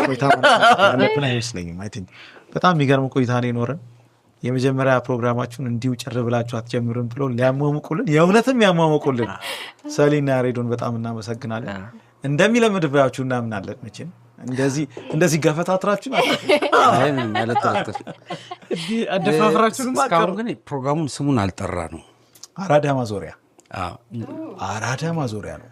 ቆይታ ማለት አይመስለኝም። አይ ቲንክ በጣም የሚገርም ቆይታ ነው የኖረን። የመጀመሪያ ፕሮግራማችሁን እንዲሁ ጭር ብላችሁ አትጀምሩም ብሎ ሊያሟሙቁልን የእውነትም ያሟሙቁልን ሰሊና ሬዶን በጣም እናመሰግናለን። እንደሚለምድባችሁ እናምናለን። መቼም እንደዚህ ገፈታትራችሁ አደፋፍራችሁንም እስካሁን ግን ፕሮግራሙን ስሙን አልጠራ ነው። አራዳ ማዞሪያ አራዳ ማዞሪያ ነው።